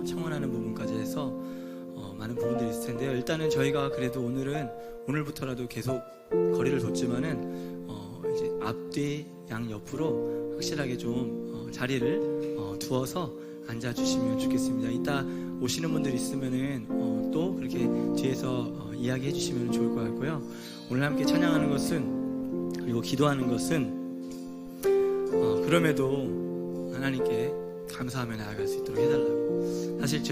청원하는 부분까지 해서 많은 부분들이 있을 텐데요. 일단은 저희가 그래도 오늘부터라도 계속 거리를 뒀지만은 이제 앞뒤 양 옆으로 확실하게 좀 자리를 두어서 앉아주시면 좋겠습니다. 이따 오시는 분들 있으면은 또 그렇게 뒤에서 이야기해 주시면 좋을 것 같고요. 오늘 함께 찬양하는 것은, 그리고 기도하는 것은 그럼에도 하나님께 감사하며 나아갈 수 있도록 해달라고. 사실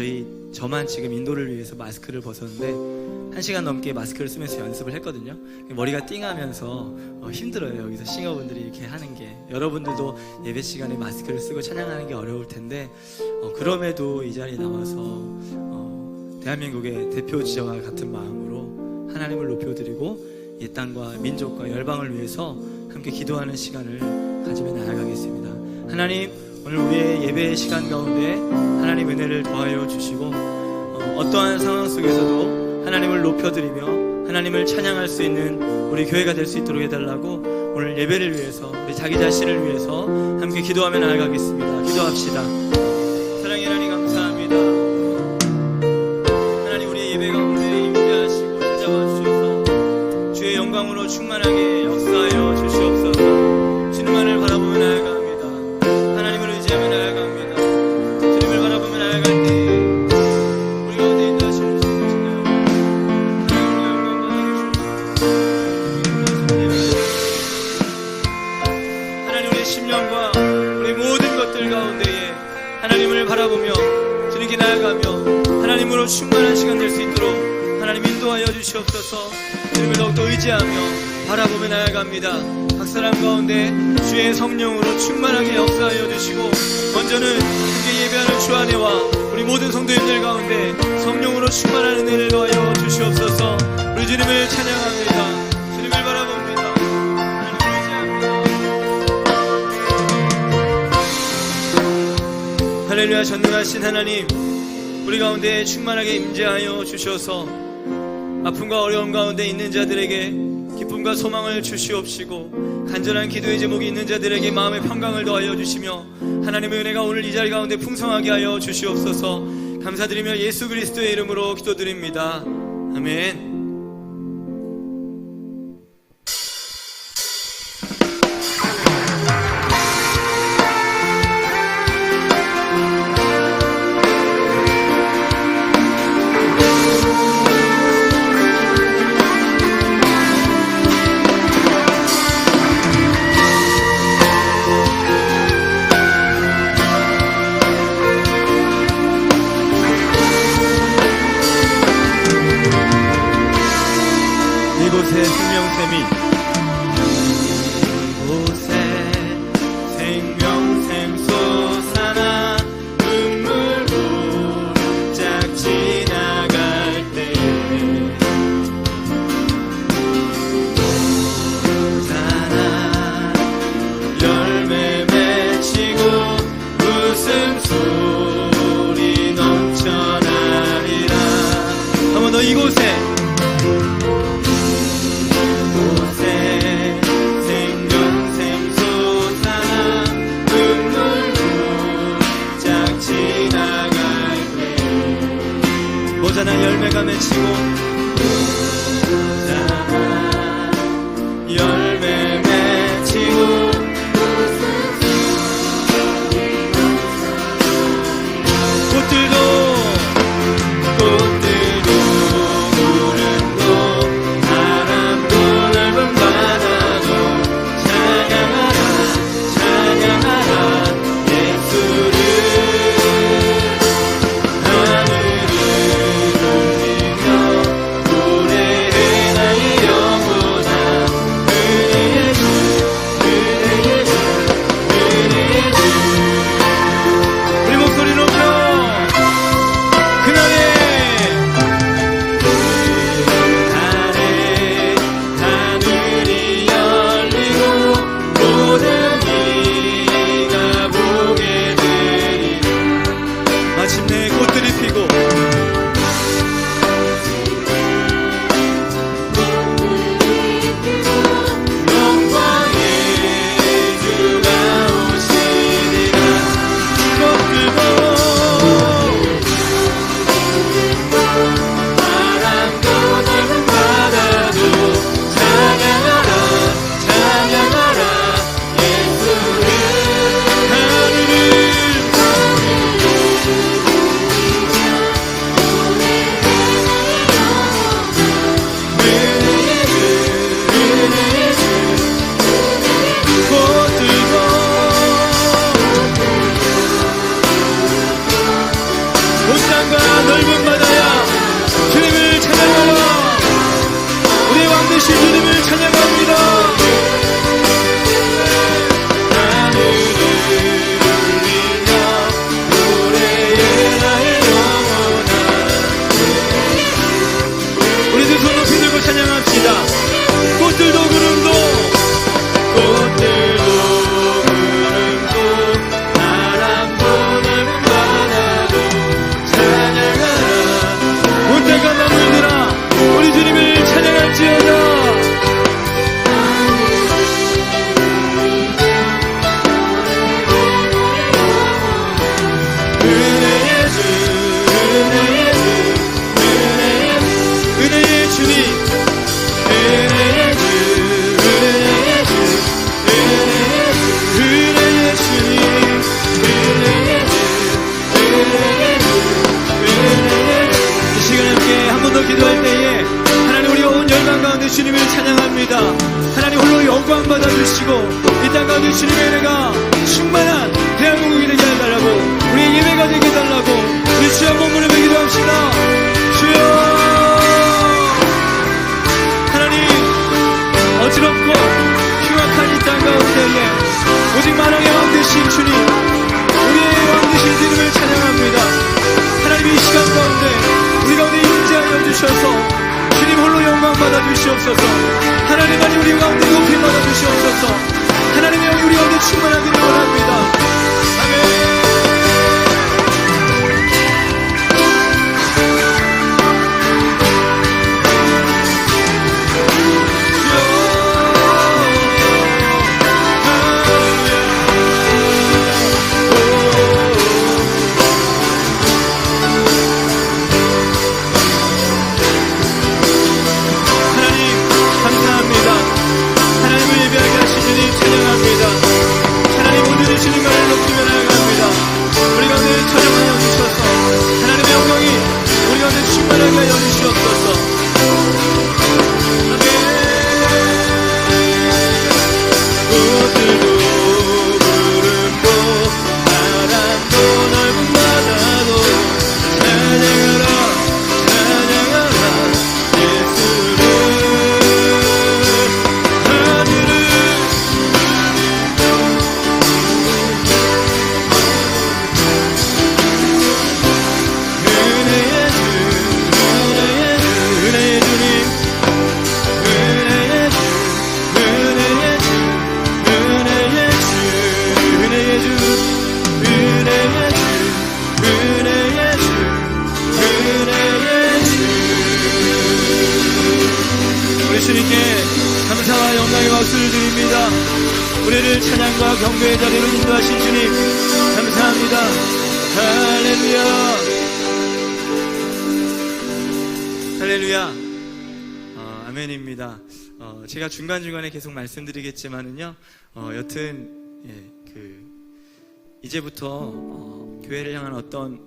저만 지금 인도를 위해서 마스크를 벗었는데 1시간 넘게 마스크를 쓰면서 연습을 했거든요. 머리가 띵하면서 힘들어요. 여기서 싱어분들이 이렇게 하는 게. 여러분들도 예배 시간에 마스크를 쓰고 찬양하는 게 어려울 텐데 그럼에도 이 자리에 나와서 대한민국의 대표 지정과 같은 마음으로 하나님을 높여드리고 이 땅과 민족과 열방을 위해서 함께 기도하는 시간을 가지며 나아가겠습니다. 하나님, 오늘 우리의 예배 시간 가운데 하나님 은혜를 더하여 주시고 어떠한 상황 속에서도 하나님을 높여드리며 하나님을 찬양할 수 있는 우리 교회가 될 수 있도록 해달라고 오늘 예배를 위해서, 우리 자기 자신을 위해서 함께 기도하며 나아가겠습니다. 기도합시다. 사랑의 하나님, 감사합니다. 하나님, 우리의 예배 가운데 임재하시고 찾아와 주셔서 주의 영광으로 충만하게 역사하여 주시옵소서. 주님만을 바라보며 나아갑니다. 하나님을 의지하며 나아갑니다. 주님을 바라보며 나아갈 때 우리 가운데 인도하시는 주 되시나요? 하나님으로 영광 받아주시옵소서. 하나님, 우리의 심령과 우리 모든 것들 가운데에 하나님을 바라보며 주님께 나아가며 하나님으로 충만한 시간 될 수 있도록 하나님 인도하여 주시옵소서. 주님을 더욱더 의지하며 바라보며 나아갑니다. 각 사람 가운데 주의 성령으로 충만하게 역사하여 주시고, 먼저는 함께 예배하는 주 안에와 우리 모든 성도님들 가운데 성령으로 충만한 은혜를 더하여 주시옵소서. 우리 주님을 찬양합니다. 주님을 바라봅니다. 할렐루야. 전능하신 하나님, 우리 가운데 충만하게 임재하여 주셔서 아픔과 어려움 가운데 있는 자들에게 기쁨과 소망을 주시옵시고, 간절한 기도의 제목이 있는 자들에게 마음의 평강을 더하여 주시며 하나님의 은혜가 오늘 이 자리 가운데 풍성하게 하여 주시옵소서. 감사드리며 예수 그리스도의 이름으로 기도드립니다. 아멘. 이곳에 생명샘이, 이곳에 생명샘 솟아나 눈물 쫙 지나갈 때 솟아나 열매 맺히고 웃음소리 넘쳐나리라. 한 번 더. 이곳에 모자란 열매가 맺히고, 모자란 열매 맺히고, 꽃들도 구름도 바람도 넓은 바다도 찬양하라 찬양하라 예수를. 하늘을 울리며 온 땅과 넓은 바다야 주님을 찬양하라. 우리의 왕 되신 주님을 찬양합니다. 찬양합시다. 꽃들도 구름도 바람도 넓은 바다도 찬양하라. 온 땅과 만물들아 우리 주님을 찬양할지어다. 은혜의 주 은혜의 주 은혜의 주님 기도할 때에 하나님 우리가 온 열방 가운데 주님을 찬양합니다. 하나님 홀로 영광 받아주시고 이 땅 가운데 주님의 은혜가 충만한 대한민국이 되게 해달라고 우리의 예배가 되게 해달라고 우리 주여 한번 무릎에 기도합시다. 주여 하나님 어지럽고 흉악한 이 땅 가운데에 오직 만왕의 왕 되신 주님 우리의 왕 되신 주님을 찬양합니다. 하나님 이 시간 가운데 우리 가운데 임재하여 주셔서 주님 홀로 영광 받아 주시옵소서. 하나님 아니 우리 가운데 높이 받아 주시옵소서. 하나님의 영이 우리 가운데 충만하기를 원합니다. 아멘. 우리를 찬양과 경배의 자리로 인도하신 주님 감사합니다. 할렐루야 할렐루야. 아멘입니다. 제가 중간중간에 계속 말씀드리겠지만은요 여튼 이제부터 교회를 향한 어떤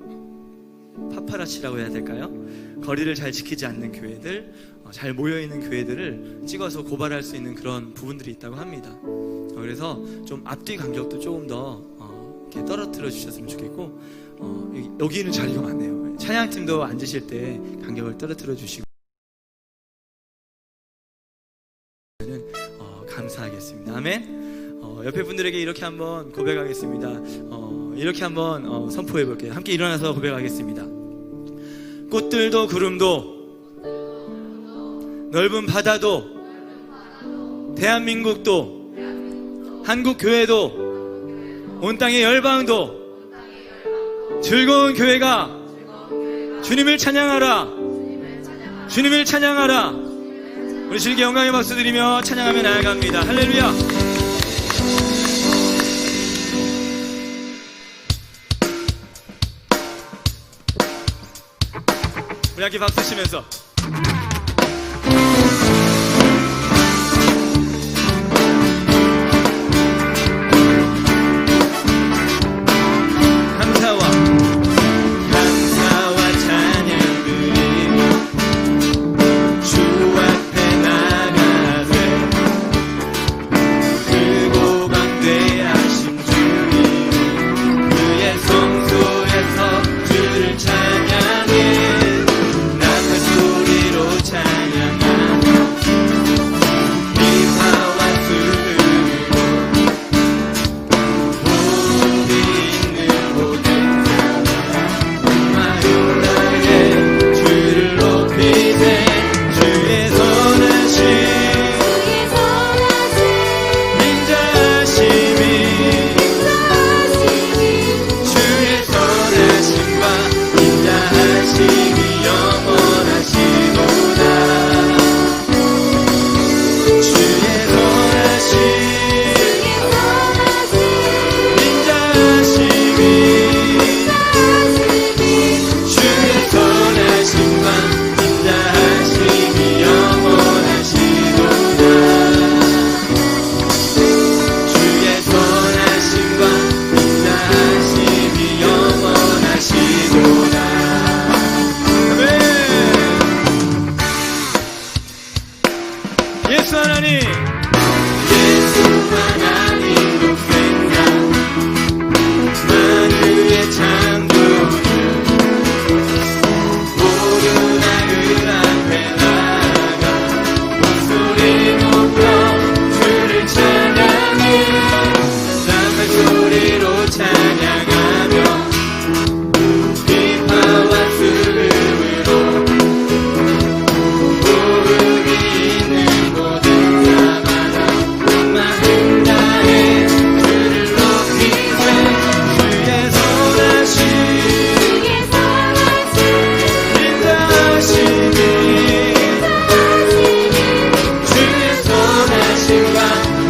파파라치라고 해야 될까요? 거리를 잘 지키지 않는 교회들, 잘 모여있는 교회들을 찍어서 고발할 수 있는 그런 부분들이 있다고 합니다. 그래서 좀 앞뒤 간격도 조금 더 이렇게 떨어뜨려 주셨으면 좋겠고 여기는 자리가 많네요. 찬양팀도 앉으실 때 간격을 떨어뜨려 주시고 감사하겠습니다. 아멘. 옆에 분들에게 이렇게 한번 고백하겠습니다. 이렇게 한번 선포해 볼게요. 함께 일어나서 고백하겠습니다. 꽃들도 구름도 넓은 바다도 대한민국도 한국 교회도 온 땅의 열방도 즐거운 교회가 주님을 찬양하라. 주님을 찬양하라. 우리 즐겨 영광의 박수 드리며 찬양하며 나아갑니다. 할렐루야. 우리 함께 박수 치면서 찬양 인자하심이 영원하시도다. 주의 선하심 인자하심이 주의 선하심과 인자하심이 영원하시도다. 주의 선하심과 인자하심이 영원하시도다. 아멘. 예수 하나님, 예수 하나님 높은가 만유의 창조주 모든 악을 앞에 나가 목소리 높여 주를 찬양해 남의 소리로 찬양하며 비파와 수금으로 무릎이 있는 모든 자마다 마음 다해 주를 높이세. 주의 선하심 인자하심이 주의 선하심과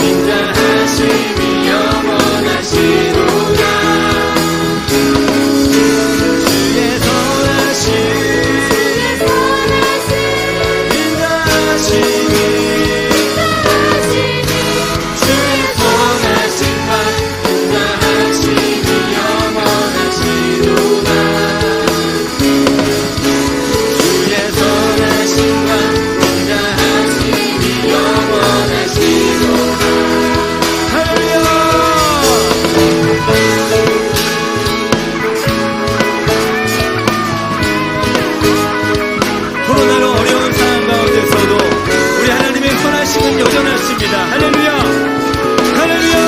인자하심이 영원하시도다. 주의 선하심 인자하심이 주의 선하심과 인자하심이 영원하시도다. 주의 선하심과 인자하심이 영원하시도다. 할렐루야. 코로나로 어려운 상황 가운데서도 우리 하나님의 선하심은 여전하십니다. 할렐루야. 할렐루야.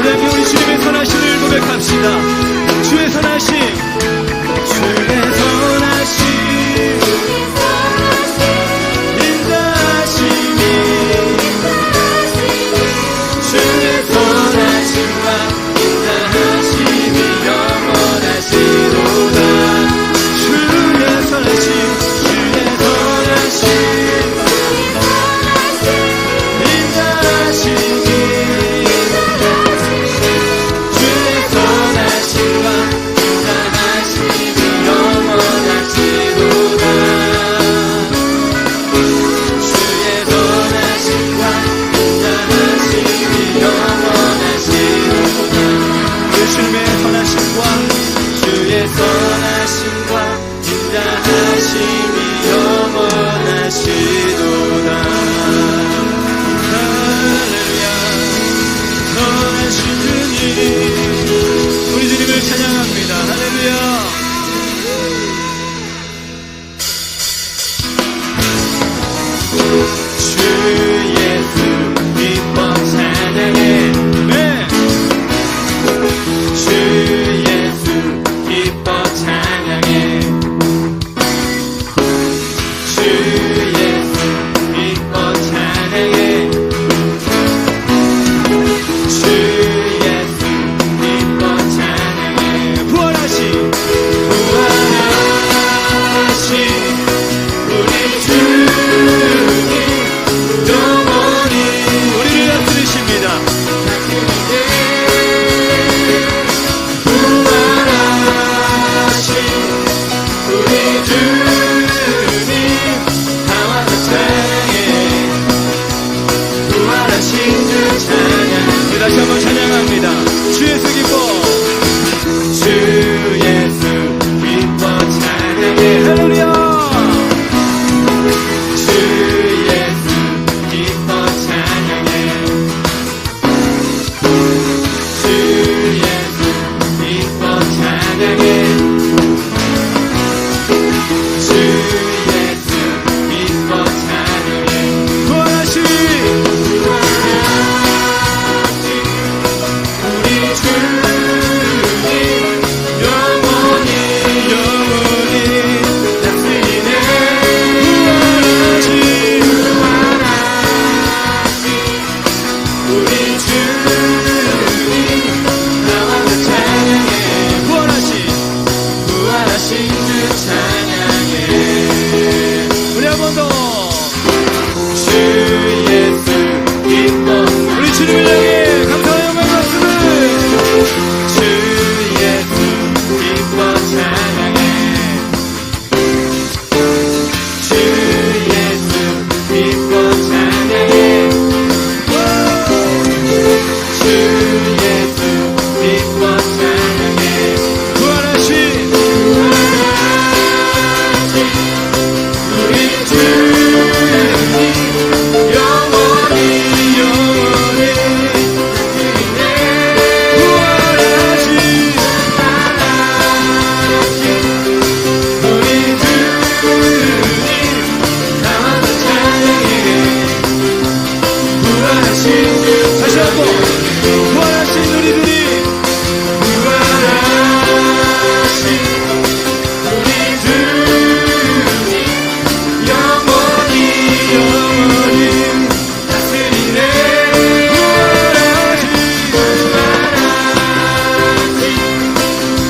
우리 함께 우리 주님의 선하심을 고백합시다. 주의 선하심 주의 선하심 인자하심이 주의 선하심과 인자하심이 영원하시도다. 주의 선하심 주의 선하심 인자하심이 주의 선하심과 인자하심이 영원하시도다. 주의 선하심과 인자하심이 영원하시도다. 그 주님의 선하심과 주의 선하심과 인자하심이 영원하시도다. 할렐루야. 선하신 주님, 우리 주님을 찬양합니다. 할렐루야. 주 예수 기뻐 찬양해. 네. 주 예수 기뻐 찬양해. 주 예수 기뻐 찬양해. 주 예수 기뻐 찬양해. 부활하신 우리 주님 영원히 우리를 다스리십니다. 부활하신 우리 주님 다와서 찬양해. 부활하신 주 찬양. 우리 다시 한번 찬양합니다. 주 예수 기뻐 주 예수 기뻐 찬양해. 할렐루야. 주 예수 기뻐 찬양해. 주 예수 기뻐 찬양해. 주 부활하신 주 찬양해. 우리 한 번 더. 주 예수 기뻐. 우리 주님을 향해 감사와 영광의 말씀을. 주 예수 기뻐 찬양해. 주 예수 기뻐 찬양해. 주 예수 기뻐 찬양해. 부활하신 우리 주님 영원히 영원히 부활하신 우리 주님 나와서 찬양해. 부활하신 다시 한번 부활하신 우리들이 부활하신 우리 주님 영원히 영원히 다스리네. 부활하신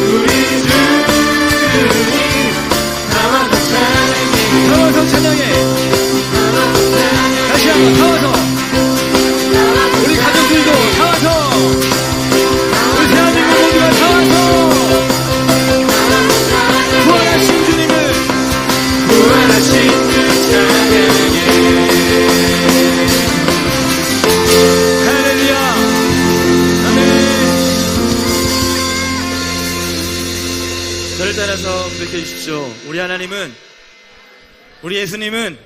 우리 주님 나와서 찬양해. 나와서 찬양해. 다시 한번 나와서 우리 가족들도 나와서 우리 대한민국 모두가 나와서 부활하신 주님을 부활하신 주 찬양해. 할렐루야. 아멘. 저를 따라서 고백해 주십시오. 우리 하나님은, 우리 예수님은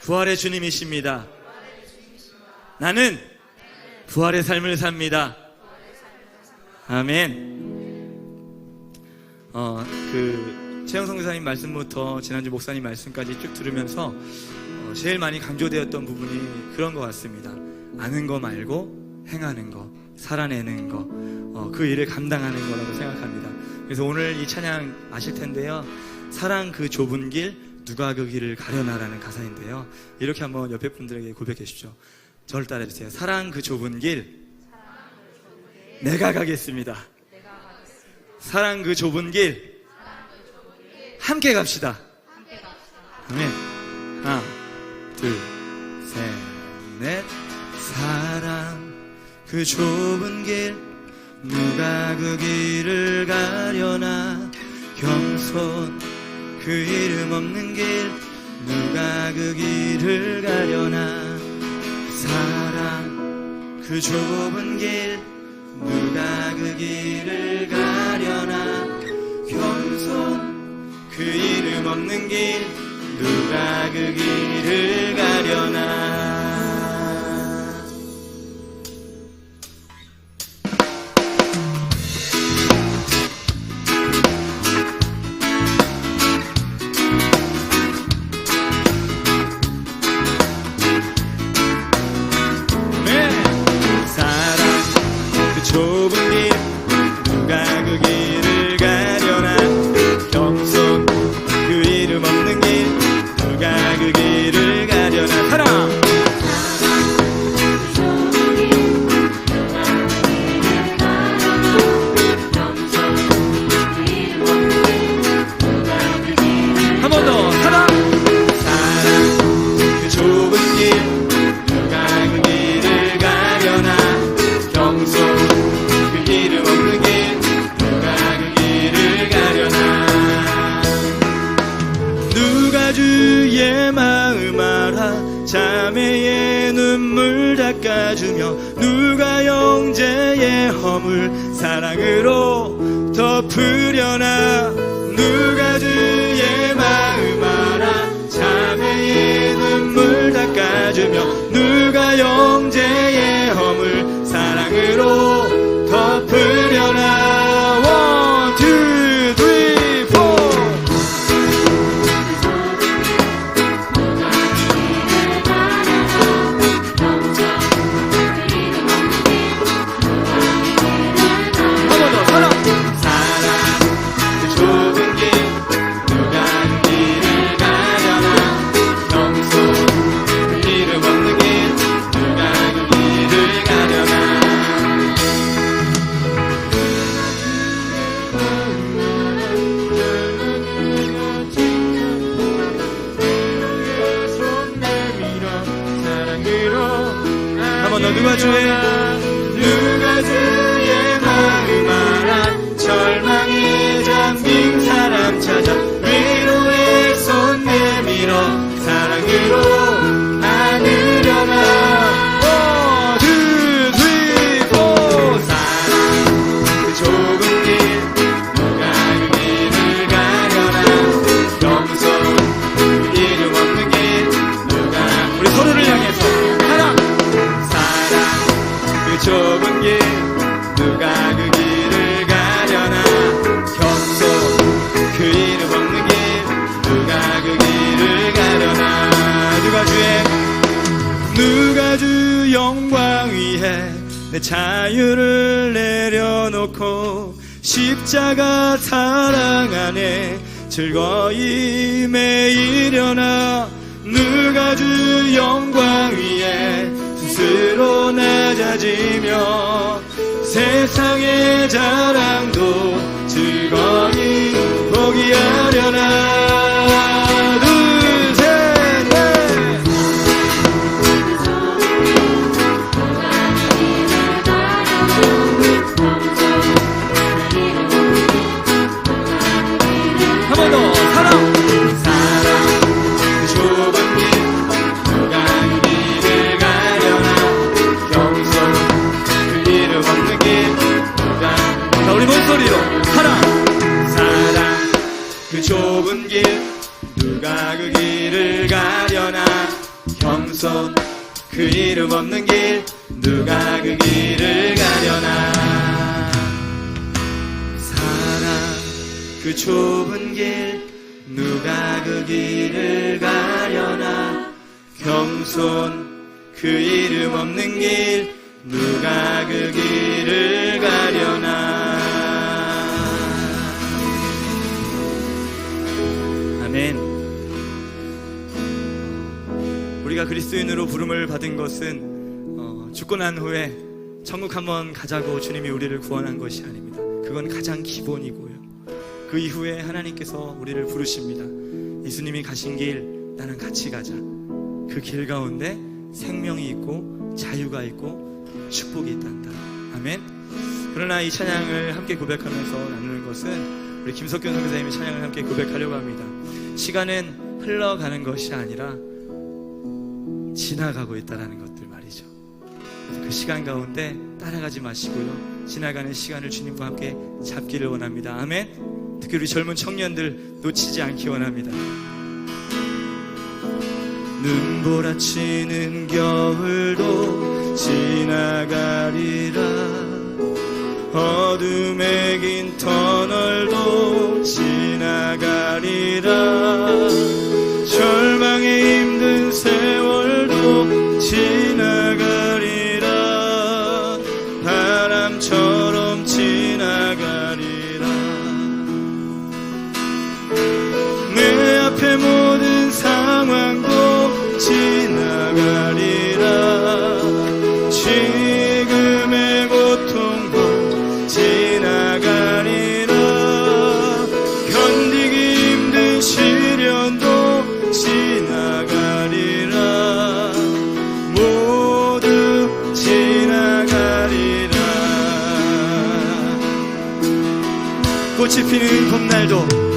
부활의 주님이십니다. 나는 부활의 삶을 삽니다. 아멘. 최영성 교사님 말씀부터 지난주 목사님 말씀까지 쭉 들으면서 제일 많이 강조되었던 부분이 그런 것 같습니다. 아는 거 말고 행하는 거, 살아내는 거, 그 일을 감당하는 거라고 생각합니다. 그래서 오늘 이 찬양 아실 텐데요. 사랑 그 좁은 길 누가 그 길을 가려나라는 가사인데요. 이렇게 한번 옆에 분들에게 고백해 주십시오. 저를 따라해주세요. 사랑 그 좁은 길 내가 가겠습니다. 사랑 그 좁은 길 함께 갑시다. 아멘. 하나 둘 셋 넷. 사랑 그 좁은 길 누가 그 길을 가려나. 겸손 그 이름 없는 길 누가 그 길을 가려나. 사랑 그 좁은 길 누가 그 길을 가려나. 겸손 그 이름 없는 길 누가 그 길을 가려나. 좁은 길 누가 그 길을 가려나. 겸손 그 이름 없는 길 누가 그 길을 가려나. 사랑 한 번 더. 사랑 그 좁은 길 누가 그 길을 가려나. 겸손 이름 없는 길 누가 그 길을 가려나. 누가 주의 마음 알아 자매의 눈물 닦아주며. 누가 형제의 허물 사랑으로 덮으려나. 누가 주의 마음 알아 자매의 눈물 닦아주며. 누가 형제의 허물 사랑으로 덮으려나. One, two, three, four. 한 번 더. 사랑 그 좁은 영광 위에 내 자유를 내려놓고 십자가 사랑 안에 즐거이 매일 일어나 누가 주 영광 위에 스스로 낮아지며 세상의 자랑도 즐거이 포기하려나. 좁은 길 누가 그 길을 가려나 겸손 그 이름 없는 길 누가 그 길을 가려나. 사랑 그 좁은 길 누가 그 길을 가려나 겸손 그 이름 없는 길 누가 그 길을 가려나. 아멘. 우리가 그리스도인으로 부름을 받은 것은 죽고 난 후에 천국 한번 가자고 주님이 우리를 구원한 것이 아닙니다. 그건 가장 기본이고요. 그 이후에 하나님께서 우리를 부르십니다. 예수님이 가신 길 나는 같이 가자. 그 길 가운데 생명이 있고 자유가 있고 축복이 있단다. 아멘. 그러나 이 찬양을 함께 고백하면서 나누는 것은 우리 김석균 선교사님의 찬양을 함께 고백하려고 합니다. 시간은 흘러가는 것이 아니라 지나가고 있다는 것들 말이죠. 그 시간 가운데 따라가지 마시고요, 지나가는 시간을 주님과 함께 잡기를 원합니다. 아멘. 특히 우리 젊은 청년들 놓치지 않기 원합니다. 눈보라치는 겨울도 지나가리라. 어둠에 긴 터널도 지나가리라. 절망에 힘든 세월도 지나가리라. 바람처럼 지나가리라. 내 앞에 모든 상황도 지나가리라. 지금의 고통도 지나가리라. 견디기 힘든 시련도 지나가리라. 모두 지나가리라. 꽃이 피는 봄날도 절망도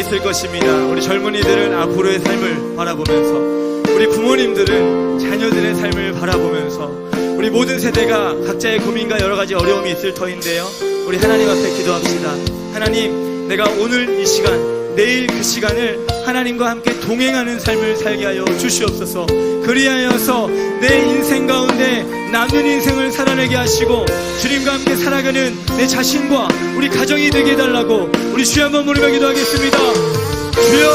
있을 것입니다. 우리 젊은이들은 앞으로의 삶을 바라보면서, 우리 부모님들은 자녀들의 삶을 바라보면서, 우리 모든 세대가 각자의 고민과 여러 가지 어려움이 있을 터인데요, 우리 하나님 앞에 기도합시다. 하나님, 내가 오늘 이 시간, 내일 그 시간을 하나님과 함께 동행하는 삶을 살게 하여 주시옵소서. 그리하여서 내 인생 가운데 남는 인생을 살아내게 하시고 주님과 함께 살아가는 내 자신과 우리 가정이 되게 해달라고 우리 주여 한번 부르며 기도하겠습니다. 주여,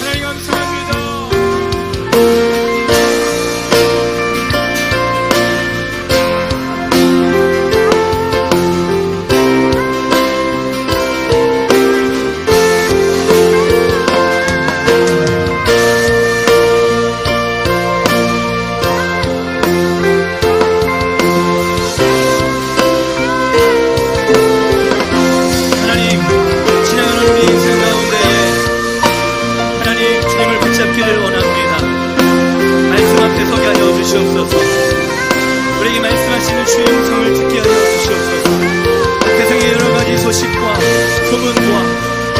하나님 감사합니다. 우리에게 말씀하시는 주의 음성을 듣게 하여 주시옵소서. 세상의 여러 가지 소식과 소문과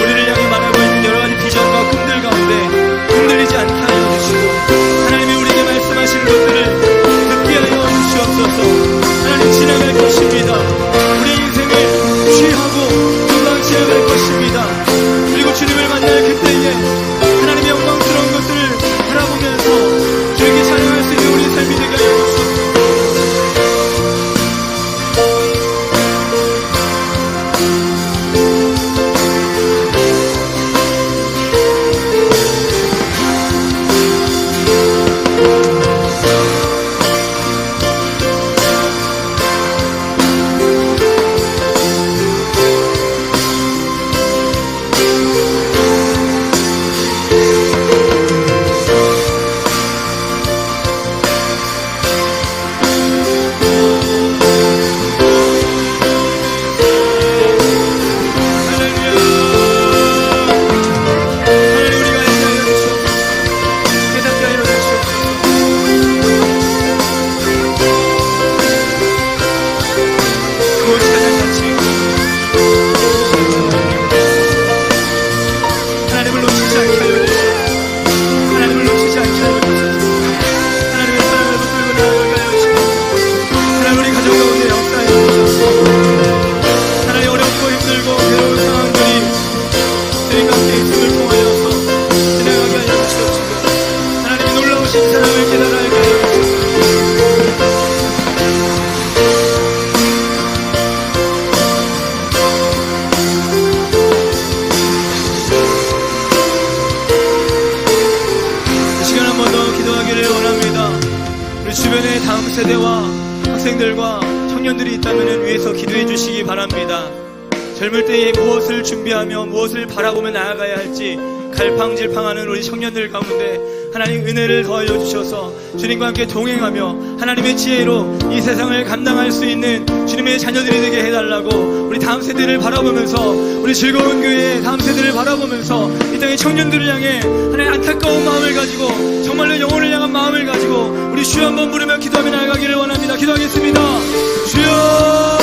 우리를 향해 말하고 있는 여러 가지 비전과 꿈들 가운데 흔들리지 않게 하여 주시고, 하나님이 우리에게 말씀하시는 것들을 듣게 하여 주시옵소서. 하나님, 지나갈 것입니다. 우리 인생을 취하고 금방 지나갈 것입니다. 그리고 주님을 만날 그때에 하나님의 영광스러운 것들을 바라보면서 주에게 찬양할 수 있는 우리 삶이 되게 하여 주시옵소서. 주변에 다음 세대와 학생들과 청년들이 있다면 위에서 기도해 주시기 바랍니다. 젊을 때에 무엇을 준비하며 무엇을 바라보며 나아가야 할지 갈팡질팡하는 우리 청년들 가운데 하나님 은혜를 더하여 주셔서 주님과 함께 동행하며 하나님의 지혜로 이 세상을 감당할 수 있는 주님의 자녀들이 되게 해달라고, 우리 다음 세대를 바라보면서, 우리 즐거운 교회의 다음 세대를 바라보면서 이 땅의 청년들을 향해 하나님 안타까운 마음을 가지고 정말로 영혼을 향한 마음을 가지고 우리 주여 한번 부르며 기도하며 나아가기를 원합니다. 기도하겠습니다. 주여,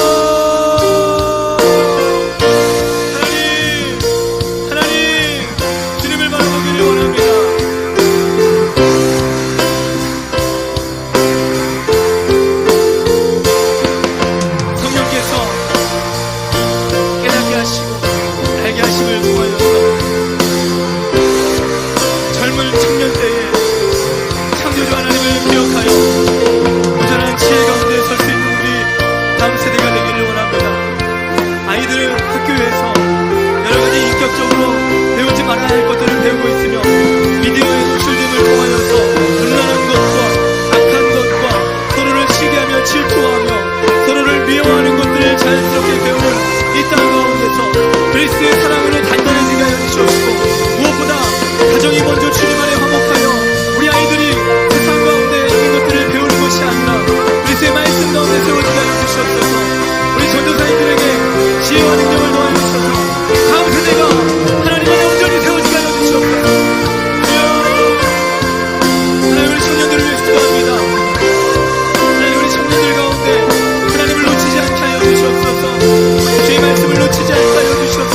주의 말씀을 놓치지 않게 하여 주시옵소서.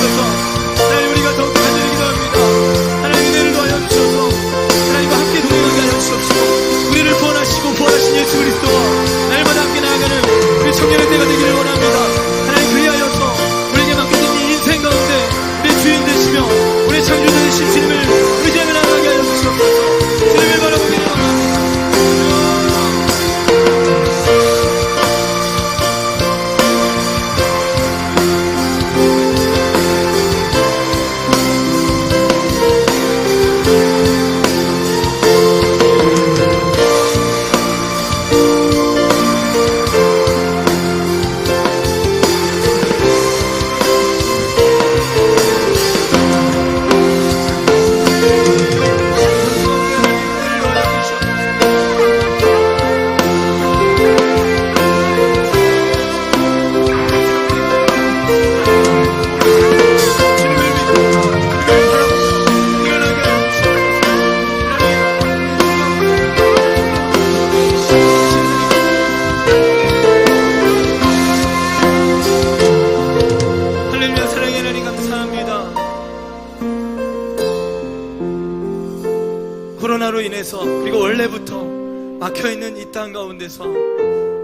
코로나로 인해서 그리고 원래부터 막혀있는 이 땅 가운데서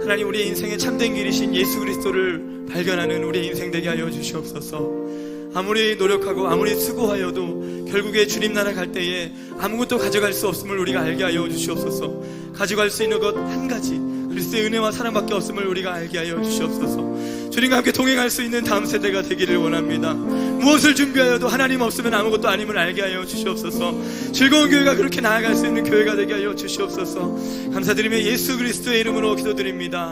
하나님 우리의 인생의 참된 길이신 예수 그리스도를 발견하는 우리의 인생 되게 하여 주시옵소서. 아무리 노력하고 아무리 수고하여도 결국에 주님 나라 갈 때에 아무것도 가져갈 수 없음을 우리가 알게 하여 주시옵소서. 가져갈 수 있는 것 한 가지, 그리스도의 은혜와 사랑밖에 없음을 우리가 알게 하여 주시옵소서. 주님과 함께 동행할 수 있는 다음 세대가 되기를 원합니다. 무엇을 준비하여도 하나님 없으면 아무것도 아님을 알게 하여 주시옵소서. 즐거운 교회가 그렇게 나아갈 수 있는 교회가 되게 하여 주시옵소서. 감사드리며 예수 그리스도의 이름으로 기도드립니다.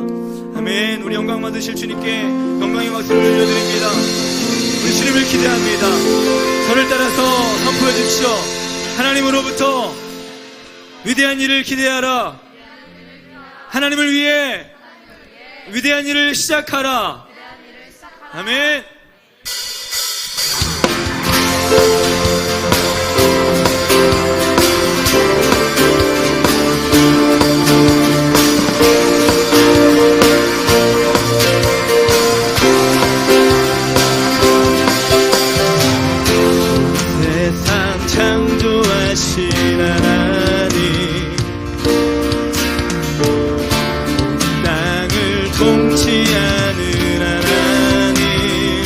아멘. 우리 영광 받으실 주님께 영광의 박수를 올려드립니다. 우리 주님을 기대합니다. 저를 따라서 선포해 주십시오. 하나님으로부터 위대한 일을 기대하라. 하나님을 위해 위대한 일을 시작하라. 아멘. 세상 창조하신 하나님, 땅을 통치하는 하나님,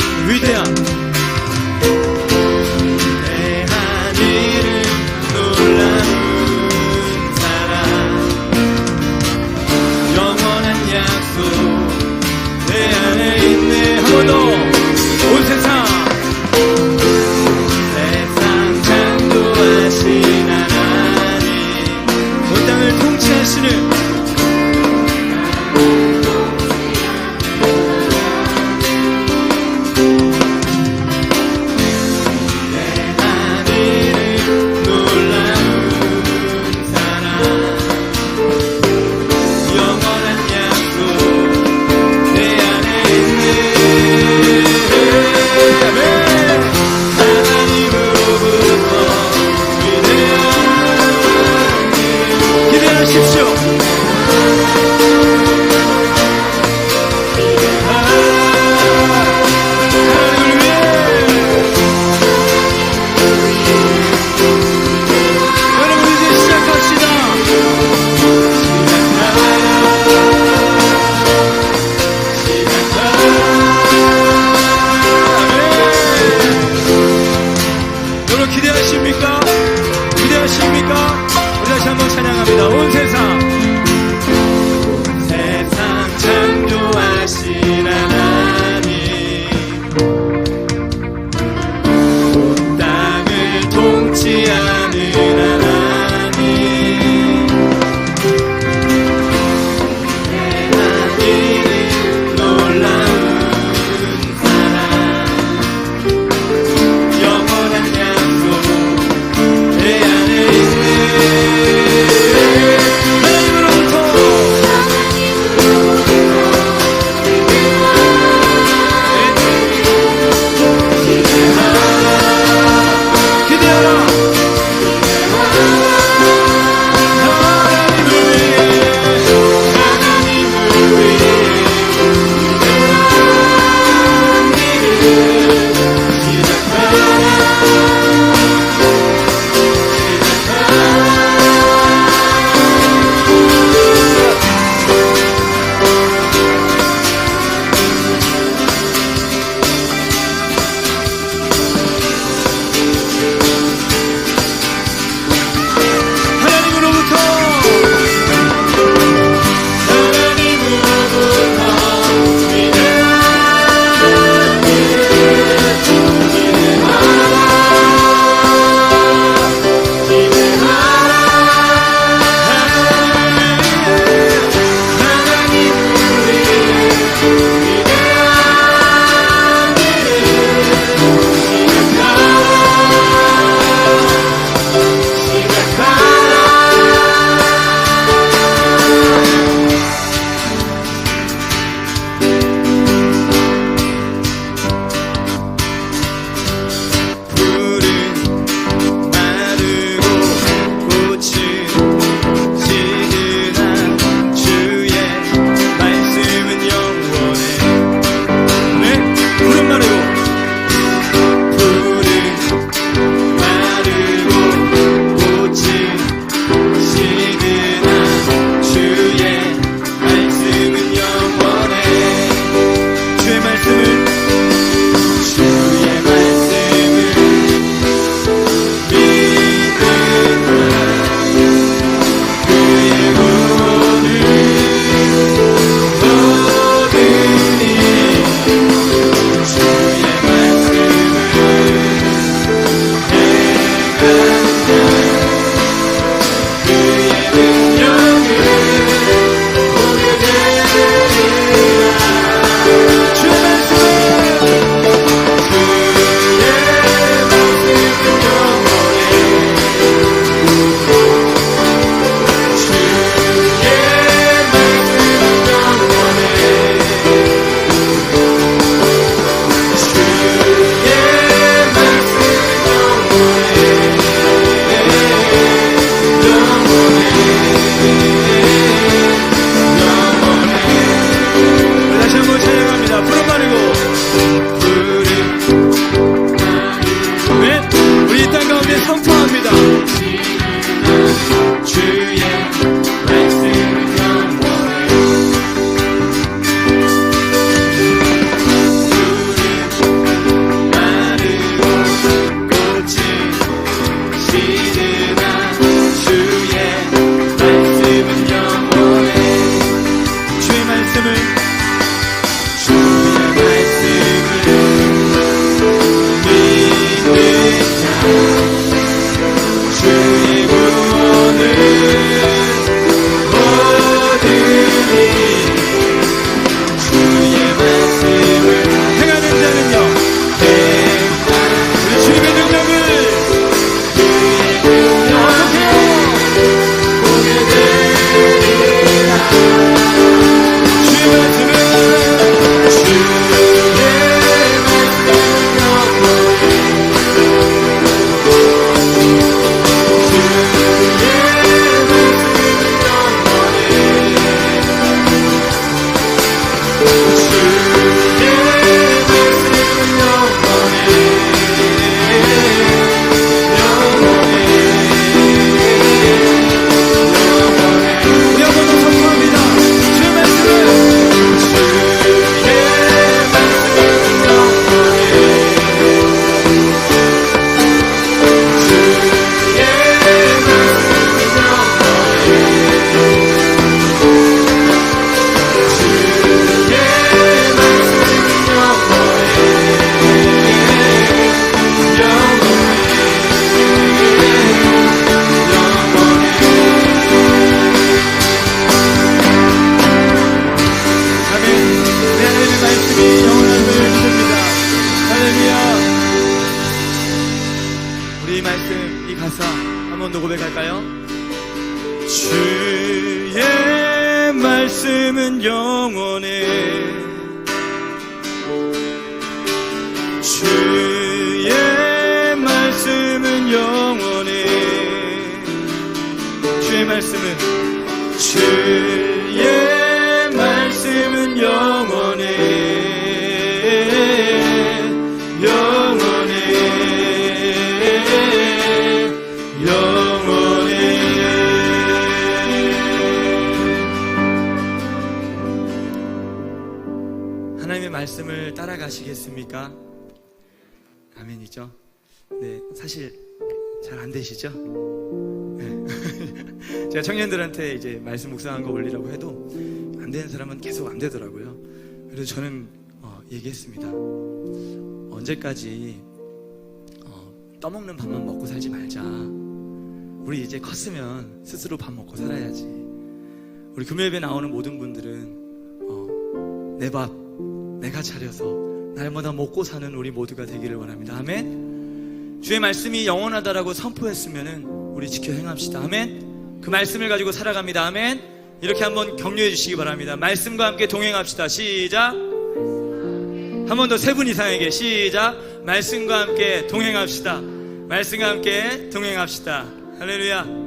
주의 구원을 얻으니 주의 말씀을 행하는 자는요 우리 주님의 능력을 보게 되리라. 주의 말씀을 고백할까요? 주의 말씀은 영원해 주의 말씀은 영원해 주의 말씀은 영원해 하나님의 말씀을 따라가시겠습니까? 아멘이죠. 네, 사실 잘 안 되시죠? 네. 제가 청년들한테 이제 말씀 묵상한 거 올리라고 해도 안 되는 사람은 계속 안 되더라고요. 그래서 저는 얘기했습니다. 언제까지 떠먹는 밥만 먹고 살지 말자. 우리 이제 컸으면 스스로 밥 먹고 살아야지. 우리 금요일에 나오는 모든 분들은 내 밥 내가 차려서 날마다 먹고 사는 우리 모두가 되기를 원합니다. 아멘. 주의 말씀이 영원하다라고 선포했으면은 우리 지켜 행합시다. 아멘. 그 말씀을 가지고 살아갑니다. 아멘. 이렇게 한번 격려해 주시기 바랍니다. 말씀과 함께 동행합시다. 시작. 한 번 더 세 분 이상에게 시작. 말씀과 함께 동행합시다. 말씀과 함께 동행합시다. 할렐루야.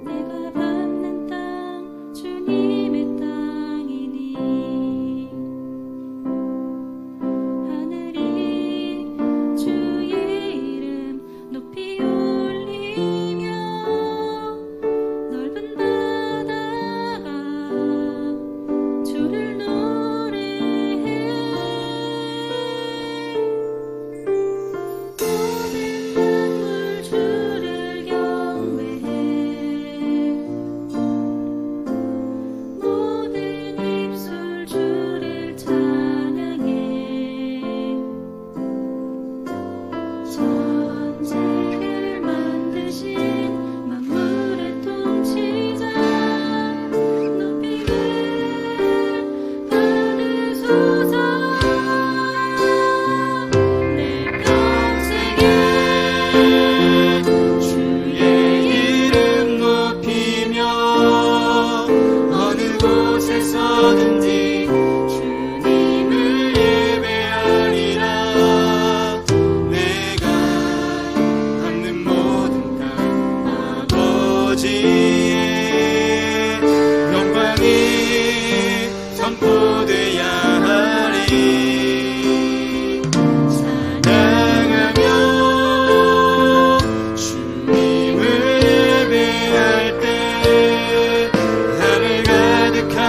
내가 밟는 땅 주님의 땅이니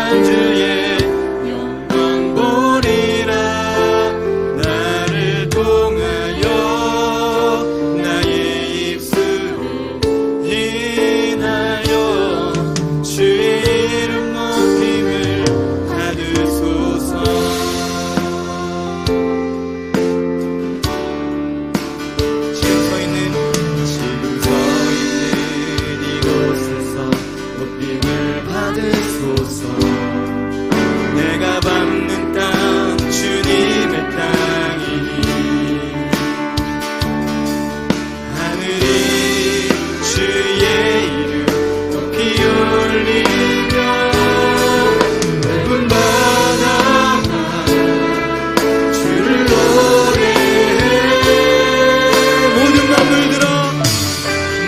거룩한 주의 영광 보리라. 나를 통하여 나의 입술로 인하여 주의 이름 높임을 받으소서. 지금 서 있는 이곳에서 높임을 받으소서. 내가 밟는 땅 주님의 땅이니 하늘이 주의 이름 높이 올리며 넓은 바다가 주를 노래해. 모든 만물들아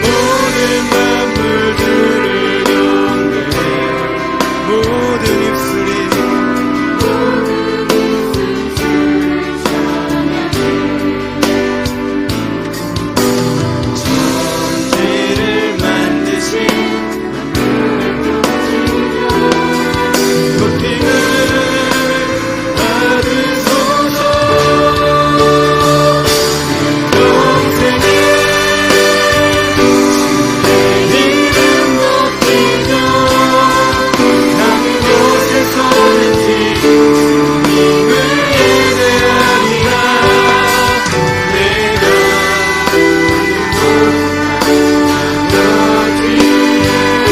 모든 만물들을 경배해. 모든 입술이 천지를 만드신 높임을 받으소서. 영생에 이름 높이며 남은 곳에서든지 주님을 예배하리라. 내가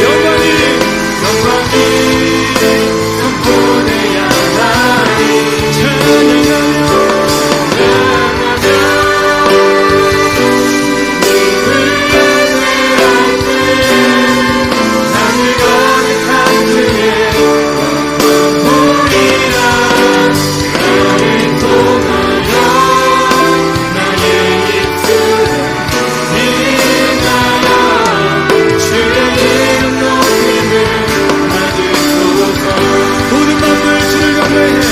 영광이 선포되야 하리. 찬양하며 하늘 거룩한 주의 보리라. 나를 통하여 나의 입술을 인하여 주의 이름 높임을 받으소서. 모든 만물 주를 경배해.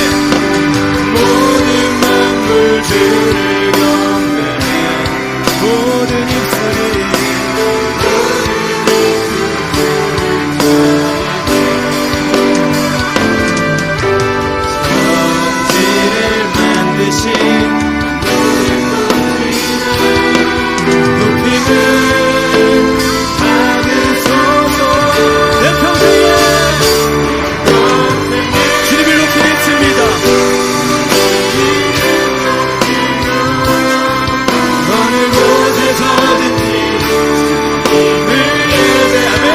모든 만물 주를 경배해. 모든 입술이 천지를 만드신 높임을 받으소서. 내 평생에 주님을 높이겠습니다. 어느 곳에서든지 주님을 예배하며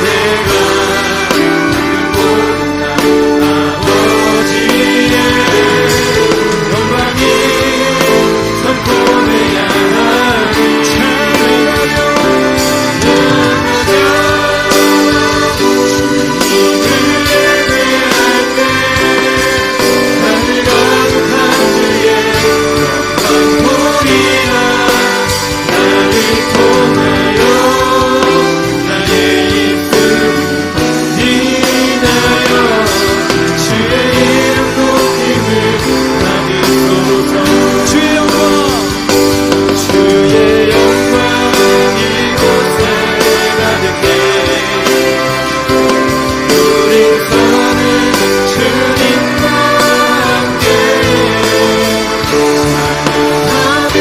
내가 아버지의 영광이 선포되야 하리. 찬양하며 주님을 예배할 때 하늘 거룩한 주의 영광 보리라. 나를 통하여 나의 입술을 인하여 주의 이름 높임을 받으소서. 주의 영광 이곳에 가득해. 우리 서는 주님과 함께 찬양하며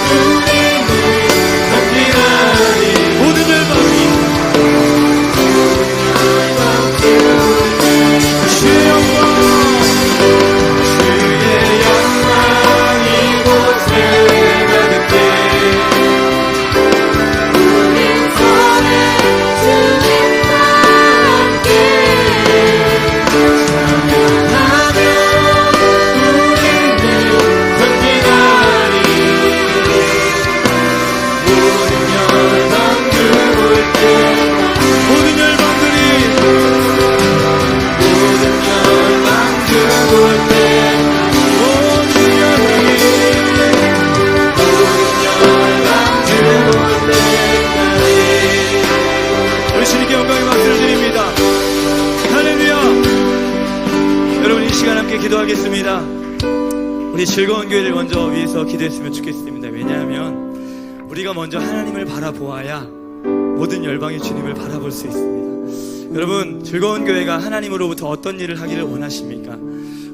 주님을 높이나니. 모든 열방이 주의 영광 이곳에 가득해. 우리 서는 주님과 함께 찬양하며 우리를 섬기나니. 모든 열방들 올 때 모든 열방들이 올 때 모든 열방들 올 때까지 우리 주님께 영광의 박수를 드립니다. 할렐루야. 여러분 이 시간 함께 기도하겠습니다. 우리 즐거운 교회를 먼저 위해서 기도했으면 좋겠습니다. 왜냐하면 우리가 먼저 하나님을 바라보아야 모든 열방의 주님을 바라볼 수 있습니다. 여러분, 즐거운 교회가 하나님으로부터 어떤 일을 하기를 원하십니까?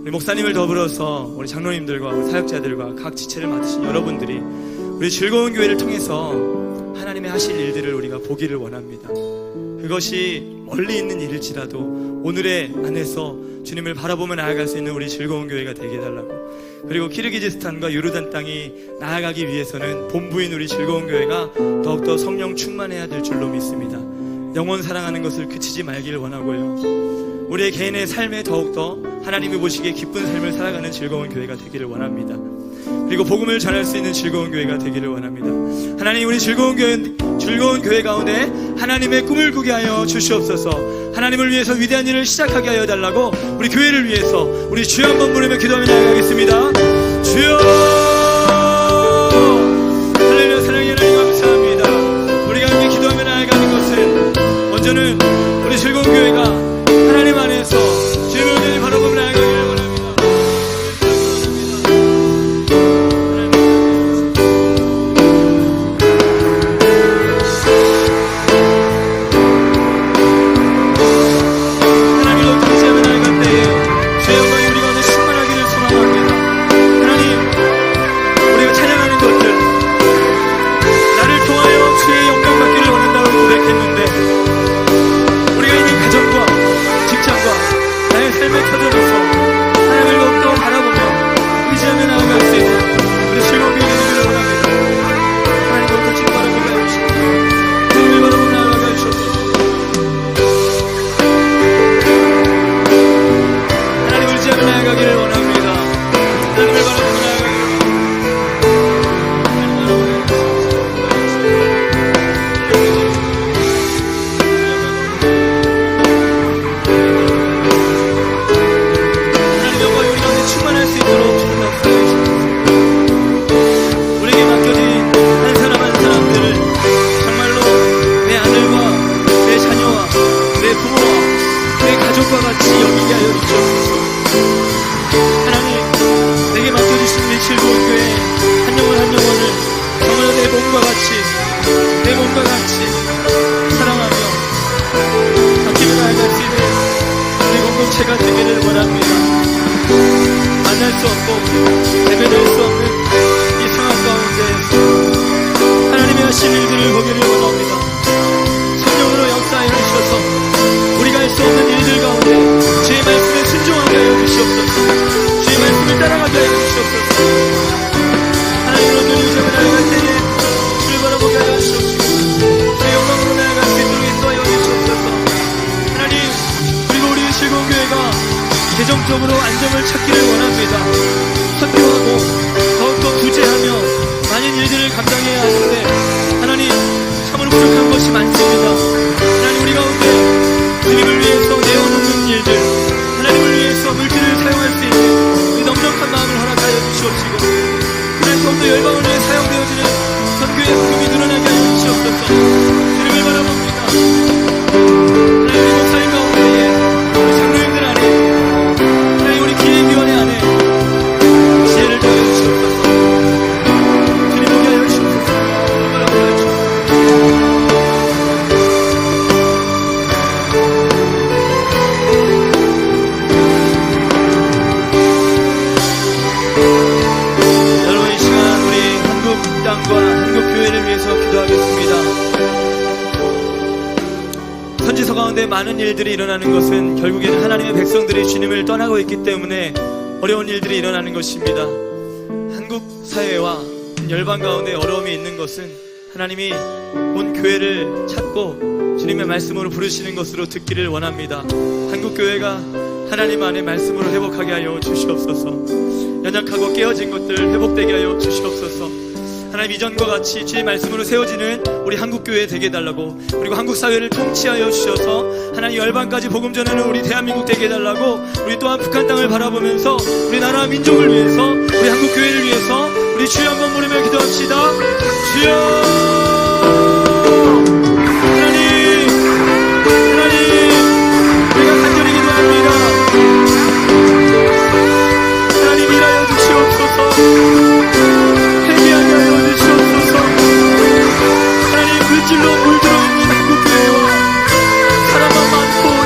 우리 목사님을 더불어서 우리 장로님들과 우리 사역자들과 각 지체를 맡으신 여러분들이 우리 즐거운 교회를 통해서 하나님의 하실 일들을 우리가 보기를 원합니다. 그것이 멀리 있는 일일지라도 오늘의 안에서 주님을 바라보며 나아갈 수 있는 우리 즐거운 교회가 되게 해달라고, 그리고 키르기즈스탄과 요르단 땅이 나아가기 위해서는 본부인 우리 즐거운 교회가 더욱더 성령 충만해야 될 줄로 믿습니다. 영혼 사랑하는 것을 그치지 말기를 원하고요, 우리의 개인의 삶에 더욱더 하나님이 보시기에 기쁜 삶을 살아가는 즐거운 교회가 되기를 원합니다. 그리고 복음을 전할 수 있는 즐거운 교회가 되기를 원합니다. 하나님, 우리 즐거운 교회 가운데 하나님의 꿈을 꾸게 하여 주시옵소서. 하나님을 위해서 위대한 일을 시작하게 하여 달라고 우리 교회를 위해서 우리 주여 한번 부르며 기도하며 나아가겠습니다. 주여! 할렐루야. 사랑의 하나님 감사합니다. 우리가 함께 기도하며 나아가는 것은 먼저는 우리 즐거운 교회가 하나님 안에서 주님을 온전히 바라보며 나아가기를 원합니다. 제가 되기를 원합니다. 만날 수 없고 대면할 수 없는 이 상황 가운데에서 하나님의 하신 일들을 보기를 원합니다. 성령으로 역사하여 주셔서 우리가 할 수 없는 일들 가운데 주의 말씀에 순종하게 하여 주시옵소서. 주의 말씀을 따라가게 하여 주시옵소서. 하나님으로 교류점을 나아갈 때에 주를 바라보게 하여 주시옵소서. 주의 영광으로 나아갈 수 있도록 인도하여 주시옵소서. 하나님, 그리고 우리 즐거운 교회가 재정적으로 안정을 찾기를 원합니다. 선교하고 더욱더 구제하며 많은 일들을 감당해야 하는데 하나님, 참으로 부족한 것이 많습니다. 하나님, 우리 가운데 주님을 위해서 내어놓는 일들, 하나님을 위해서 물질을 사용할 수 있는 이 넉넉한 마음을 허락하여 주시옵시고, 하나님, 더욱더 열방을 위해 사용되어지는 선교의 복음이 드러나게 하여 주시옵소서. 주님을 바라봅니다. 하나님, 목사님 가운데에 우리 장로님들 안에, 하나님, 우리 기획위원회 안에 지혜를 더하여 주시옵소서. 주님 오게 하여 주시옵소서. 주님 바라보게 하여 주시옵소서. 여러분, 이 시간 우리 한국 땅과 한국 교회를 위해서 기도하겠습니다. 선지서 가운데 많은 일들이 일어나는 것은 결국에는 하나님의 백성들이 주님을 떠나고 있기 때문에 어려운 일들이 일어나는 것입니다. 한국 사회와 열방 가운데 어려움이 있는 것은 하나님이 온 교회를 찾고 주님의 말씀으로 부르시는 것으로 듣기를 원합니다. 한국 교회가 하나님 안에 말씀으로 회복하게 하여 주시옵소서. 연약하고 깨어진 것들 회복되게 하여 주시옵소서. 하나님, 이전과 같이 주의 말씀으로 세워지는 우리 한국교회 되게 해달라고, 그리고 한국 사회를 통치하여 주셔서 하나님 열방까지 복음 전하는 우리 대한민국 되게 해달라고, 우리 또한 북한 땅을 바라보면서 우리나라 민족을 위해서, 우리 한국교회를 위해서 우리 주여 한번 부르며 기도합시다. 주여! 하나님, 우리가 간절히 기도합니다. 하나님, 일하여 주시옵소서. 하나님, 물질로 물들어 있는 한국교회와 사람만 많고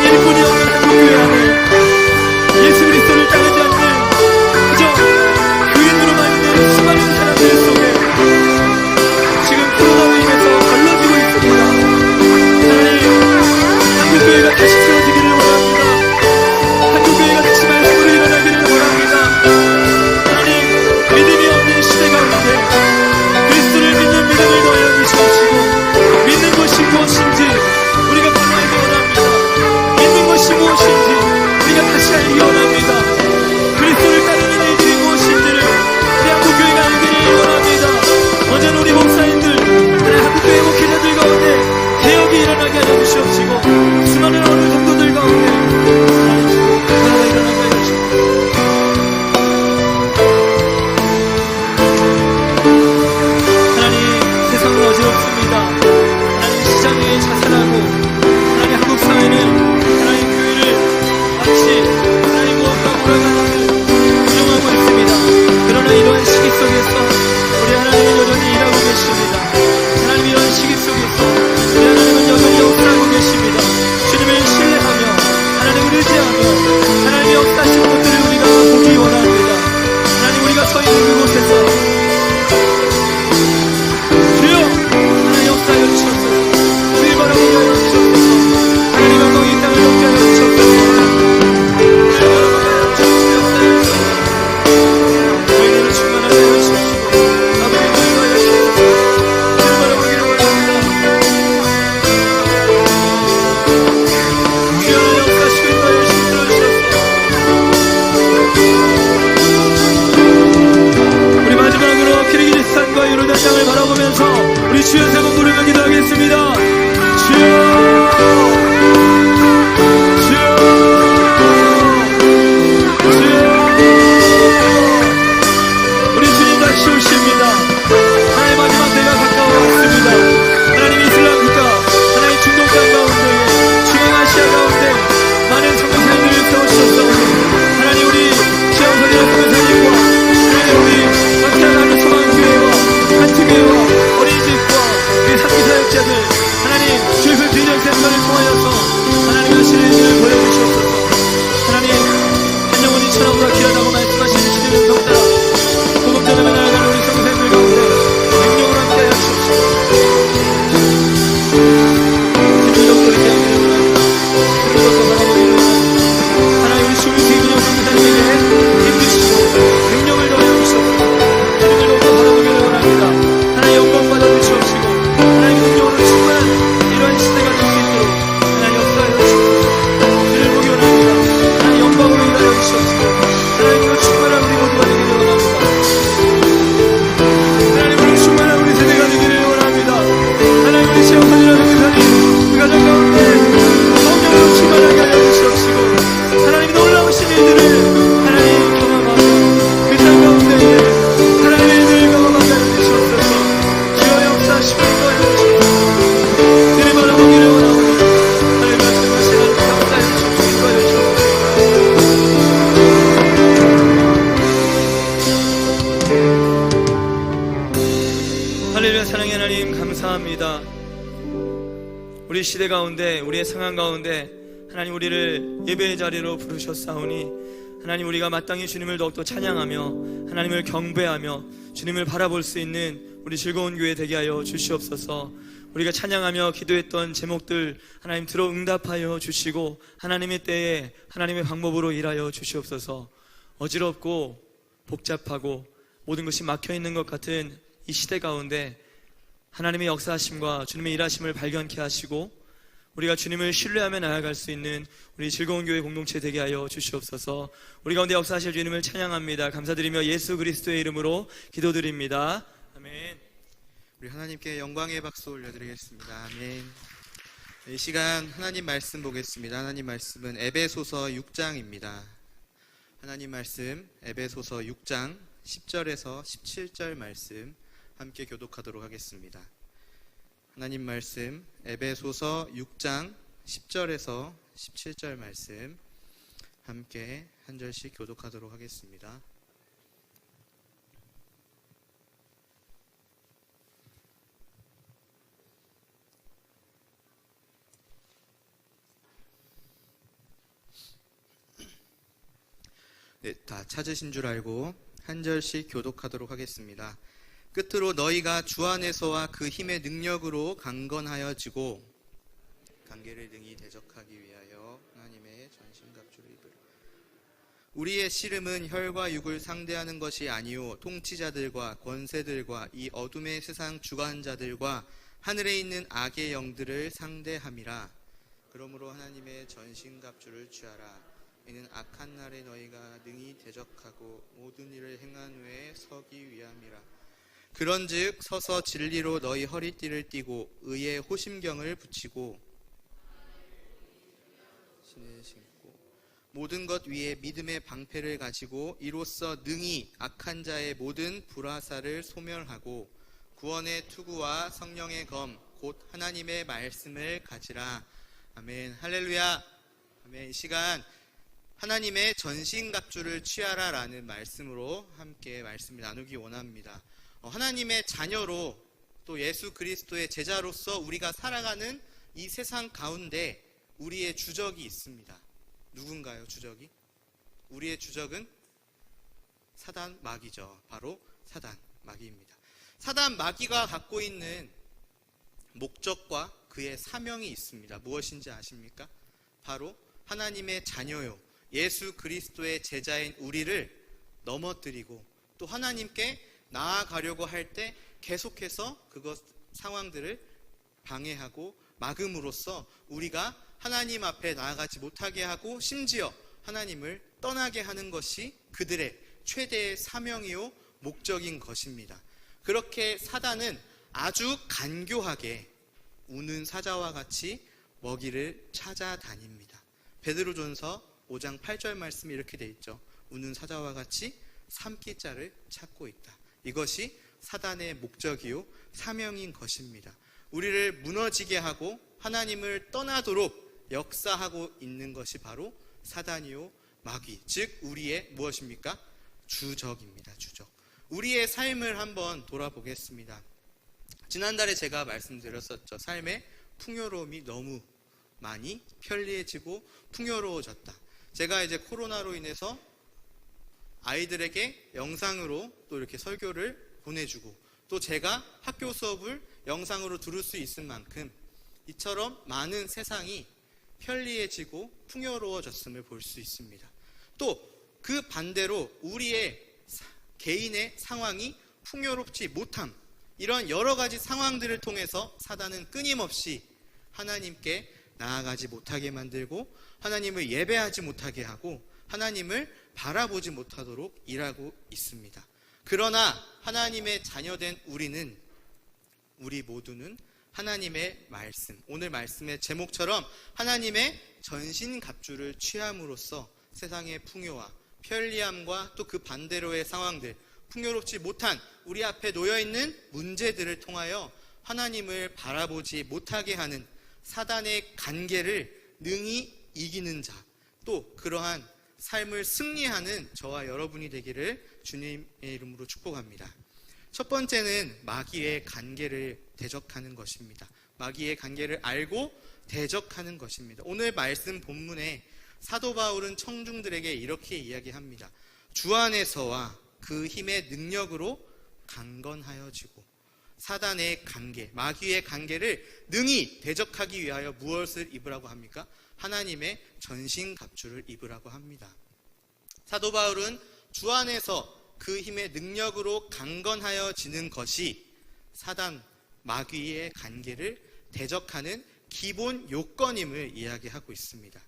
우리 시대 가운데, 우리의 상황 가운데 하나님 우리를 예배의 자리로 부르셨사오니 하나님 우리가 마땅히 주님을 더욱더 찬양하며 하나님을 경배하며 주님을 바라볼 수 있는 우리 즐거운 교회 되게 하여 주시옵소서. 우리가 찬양하며 기도했던 제목들 하나님 들어 응답하여 주시고 하나님의 때에 하나님의 방법으로 일하여 주시옵소서. 어지럽고 복잡하고 모든 것이 막혀있는 것 같은 이 시대 가운데 하나님의 역사하심과 주님의 일하심을 발견케 하시고 우리가 주님을 신뢰하며 나아갈 수 있는 우리 즐거운 교회 공동체 되게 하여 주시옵소서. 우리 가운데 역사하실 주님을 찬양합니다. 감사드리며 예수 그리스도의 이름으로 기도드립니다. 아멘. 우리 하나님께 영광의 박수 올려드리겠습니다. 아멘. 이 시간 하나님 말씀 보겠습니다. 하나님 말씀은 에베소서 6장입니다. 하나님 말씀 에베소서 6장 10절에서 17절 말씀 함께 교독하도록 하겠습니다. 하나님 말씀 에베소서 6장 10절에서 17절 말씀 함께 한 절씩 교독하도록 하겠습니다. 네, 다 찾으신 줄 알고 한 절씩 교독하도록 하겠습니다. 끝으로 너희가 주 안에서와 그 힘의 능력으로 강건하여지고 관계를 능히 대적하기 위하여 하나님의 전신갑주를 입으라. 우리의 씨름은 혈과 육을 상대하는 것이 아니요 통치자들과 권세들과 이 어둠의 세상 주관자들과 하늘에 있는 악의 영들을 상대함이라. 그러므로 하나님의 전신갑주를 취하라. 이는 악한 날에 너희가 능히 대적하고 모든 일을 행한 후에 서기 위함이라. 그런즉 서서 진리로 너희 허리띠를 띠고 의의 호심경을 붙이고 신을 신고 모든 것 위에 믿음의 방패를 가지고 이로써 능히 악한 자의 모든 불화살을 소멸하고 구원의 투구와 성령의 검 곧 하나님의 말씀을 가지라. 아멘. 할렐루야. 아멘. 이 시간 하나님의 전신갑주를 취하라 라는 말씀으로 함께 말씀을 나누기 원합니다. 하나님의 자녀로 또 예수 그리스도의 제자로서 우리가 살아가는 이 세상 가운데 우리의 주적이 있습니다. 누군가요, 주적이? 우리의 주적은 사단 마귀죠. 바로 사단 마귀입니다. 사단 마귀가 갖고 있는 목적과 그의 사명이 있습니다. 무엇인지 아십니까? 바로 하나님의 자녀요 예수 그리스도의 제자인 우리를 넘어뜨리고 또 하나님께 나아가려고 할 때 계속해서 그것 상황들을 방해하고 막음으로써 우리가 하나님 앞에 나아가지 못하게 하고 심지어 하나님을 떠나게 하는 것이 그들의 최대의 사명이요 목적인 것입니다. 그렇게 사단은 아주 간교하게 우는 사자와 같이 먹이를 찾아다닙니다. 베드로전서 5장 8절 말씀이 이렇게 되어 있죠. 우는 사자와 같이 삼키자를 찾고 있다. 이것이 사단의 목적이요 사명인 것입니다. 우리를 무너지게 하고 하나님을 떠나도록 역사하고 있는 것이 바로 사단이요 마귀, 즉 우리의 무엇입니까? 주적입니다. 주적. 우리의 삶을 한번 돌아보겠습니다. 지난달에 제가 말씀드렸었죠. 삶의 풍요로움이 너무 많이 편리해지고 풍요로워졌다. 제가 이제 코로나로 인해서 아이들에게 영상으로 또 이렇게 설교를 보내주고 또 제가 학교 수업을 영상으로 들을 수 있을 만큼 이처럼 많은 세상이 편리해지고 풍요로워졌음을 볼 수 있습니다. 또 그 반대로 우리의 개인의 상황이 풍요롭지 못함, 이런 여러 가지 상황들을 통해서 사단은 끊임없이 하나님께 나아가지 못하게 만들고 하나님을 예배하지 못하게 하고 하나님을 바라보지 못하도록 일하고 있습니다. 그러나 하나님의 자녀된 우리 모두는 하나님의 말씀, 오늘 말씀의 제목처럼 하나님의 전신갑주를 취함으로써 세상의 풍요와 편리함과 또 그 반대로의 상황들, 풍요롭지 못한 우리 앞에 놓여있는 문제들을 통하여 하나님을 바라보지 못하게 하는 사단의 관계를 능히 이기는 자, 또 그러한 삶을 승리하는 저와 여러분이 되기를 주님의 이름으로 축복합니다. 첫 번째는 마귀의 관계를 대적하는 것입니다. 마귀의 관계를 알고 대적하는 것입니다. 오늘 말씀 본문에 사도 바울은 청중들에게 이렇게 이야기합니다. 주 안에서와 그 힘의 능력으로 강건하여지고 사단의 관계, 마귀의 관계를 능히 대적하기 위하여 무엇을 입으라고 합니까? 하나님의 전신갑주를 입으라고 합니다. 사도 바울은 주 안에서 그 힘의 능력으로 강건하여지는 것이 사단, 마귀의 관계를 대적하는 기본 요건임을 이야기하고 있습니다.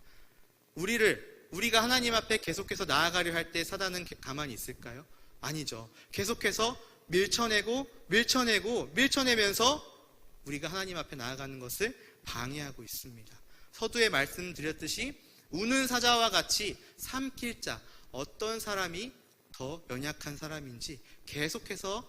우리가 하나님 앞에 계속해서 나아가려 할 때 사단은 가만히 있을까요? 아니죠. 계속해서 밀쳐내면서 우리가 하나님 앞에 나아가는 것을 방해하고 있습니다. 서두에 말씀드렸듯이 우는 사자와 같이 삼킬 자, 어떤 사람이 더 연약한 사람인지 계속해서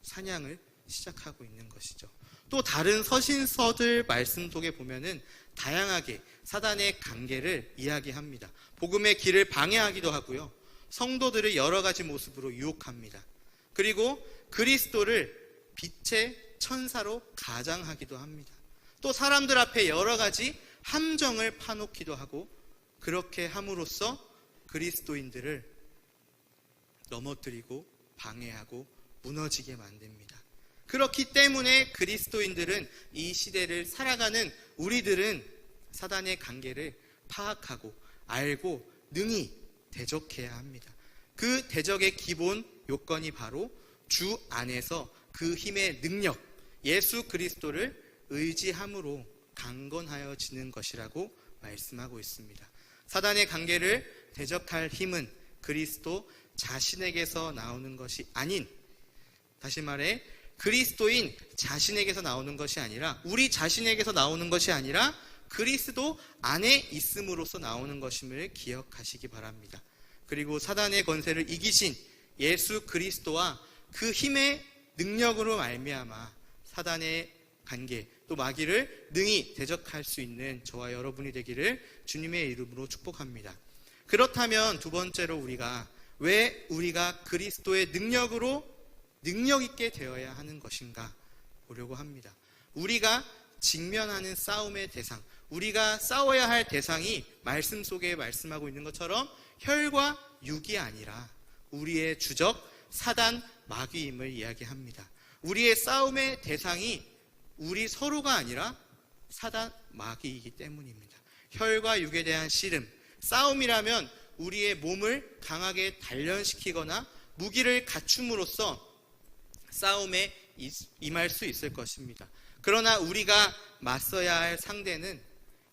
사냥을 시작하고 있는 것이죠. 또 다른 서신서들 말씀 속에 보면은 다양하게 사단의 관계를 이야기합니다. 복음의 길을 방해하기도 하고요. 성도들을 여러 가지 모습으로 유혹합니다. 그리고 그리스도를 빛의 천사로 가장하기도 합니다. 또 사람들 앞에 여러 가지 함정을 파놓기도 하고 그렇게 함으로써 그리스도인들을 넘어뜨리고 방해하고 무너지게 만듭니다. 그렇기 때문에 그리스도인들은 이 시대를 살아가는 우리들은 사단의 관계를 파악하고 알고 능히 대적해야 합니다. 그 대적의 기본 요건이 바로 주 안에서 그 힘의 능력, 예수 그리스도를 의지함으로 강건하여지는 것이라고 말씀하고 있습니다. 사단의 관계를 대적할 힘은 그리스도 자신에게서 나오는 것이 아닌, 다시 말해 그리스도인 자신에게서 나오는 것이 아니라, 우리 자신에게서 나오는 것이 아니라 그리스도 안에 있음으로써 나오는 것임을 기억하시기 바랍니다. 그리고 사단의 권세를 이기신 예수 그리스도와 그 힘의 능력으로 말미암아 사단의 관계 또 마귀를 능히 대적할 수 있는 저와 여러분이 되기를 주님의 이름으로 축복합니다. 그렇다면 두 번째로 왜 우리가 그리스도의 능력으로 능력 있게 되어야 하는 것인가 보려고 합니다. 우리가 직면하는 싸움의 대상, 우리가 싸워야 할 대상이 말씀 속에 말씀하고 있는 것처럼 혈과 육이 아니라 우리의 주적 사단 마귀임을 이야기합니다. 우리의 싸움의 대상이 우리 서로가 아니라 사단 마귀이기 때문입니다. 혈과 육에 대한 씨름, 싸움이라면 우리의 몸을 강하게 단련시키거나 무기를 갖춤으로써 싸움에 임할 수 있을 것입니다. 그러나 우리가 맞서야 할 상대는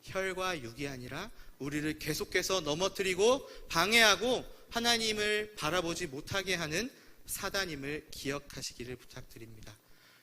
혈과 육이 아니라 우리를 계속해서 넘어뜨리고 방해하고 하나님을 바라보지 못하게 하는 사단임을 기억하시기를 부탁드립니다.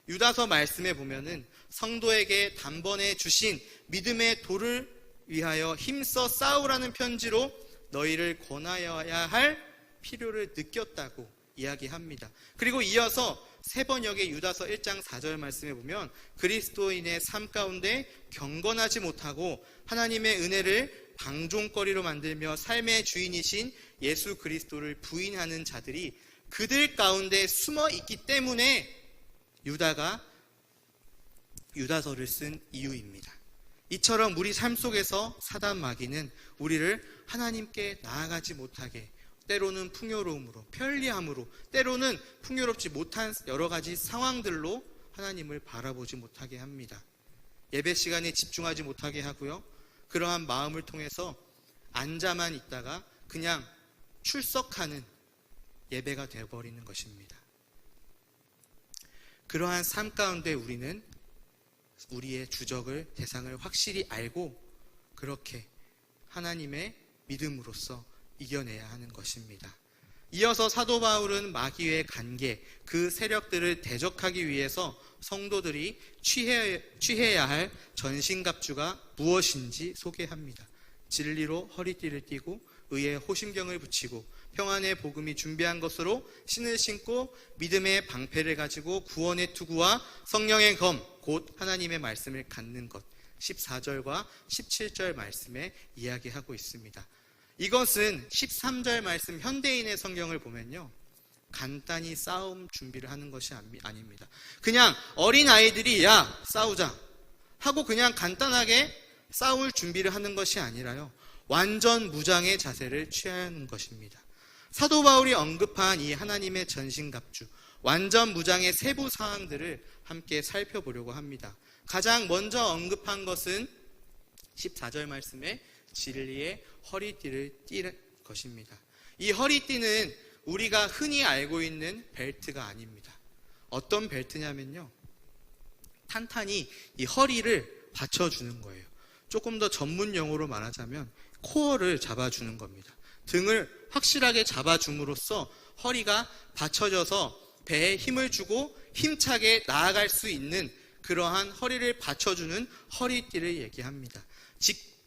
유다서 말씀에 보면은 성도에게 단번에 주신 믿음의 도를 위하여 힘써 싸우라는 편지로 너희를 권하여야 할 필요를 느꼈다고 이야기합니다. 그리고 이어서 세 번역의 유다서 1장 4절 말씀에 보면 그리스도인의 삶 가운데 경건하지 못하고 하나님의 은혜를 방종거리로 만들며 삶의 주인이신 예수 그리스도를 부인하는 자들이 그들 가운데 숨어 있기 때문에 유다가 유다서를 쓴 이유입니다. 이처럼 우리 삶 속에서 사단 마귀는 우리를 하나님께 나아가지 못하게 때로는 풍요로움으로, 편리함으로, 때로는 풍요롭지 못한 여러 가지 상황들로 하나님을 바라보지 못하게 합니다. 예배 시간에 집중하지 못하게 하고요. 그러한 마음을 통해서 앉아만 있다가 그냥 출석하는 예배가 되어버리는 것입니다. 그러한 삶 가운데 우리는 우리의 주적을, 대상을 확실히 알고 그렇게 하나님의 믿음으로써 이겨내야 하는 것입니다. 이어서 사도 바울은 마귀의 관계, 그 세력들을 대적하기 위해서 성도들이 취해야 할 전신갑주가 무엇인지 소개합니다. 진리로 허리띠를 띠고 의에 호심경을 붙이고 평안의 복음이 준비한 것으로 신을 신고 믿음의 방패를 가지고 구원의 투구와 성령의 검, 곧 하나님의 말씀을 갖는 것, 14절과 17절 말씀에 이야기하고 있습니다. 이것은 13절 말씀 현대인의 성경을 보면요, 간단히 싸움 준비를 하는 것이 아닙니다. 그냥 어린아이들이 야 싸우자 하고 그냥 간단하게 싸울 준비를 하는 것이 아니라요, 완전 무장의 자세를 취하는 것입니다. 사도 바울이 언급한 이 하나님의 전신갑주, 완전 무장의 세부 사항들을 함께 살펴보려고 합니다. 가장 먼저 언급한 것은 14절 말씀에 진리의 허리띠를 띠는 것입니다. 이 허리띠는 우리가 흔히 알고 있는 벨트가 아닙니다. 어떤 벨트냐면요, 탄탄히 이 허리를 받쳐주는 거예요. 조금 더 전문 용어로 말하자면 코어를 잡아주는 겁니다. 등을 확실하게 잡아줌으로써 허리가 받쳐져서 배에 힘을 주고 힘차게 나아갈 수 있는 그러한 허리를 받쳐주는 허리띠를 얘기합니다.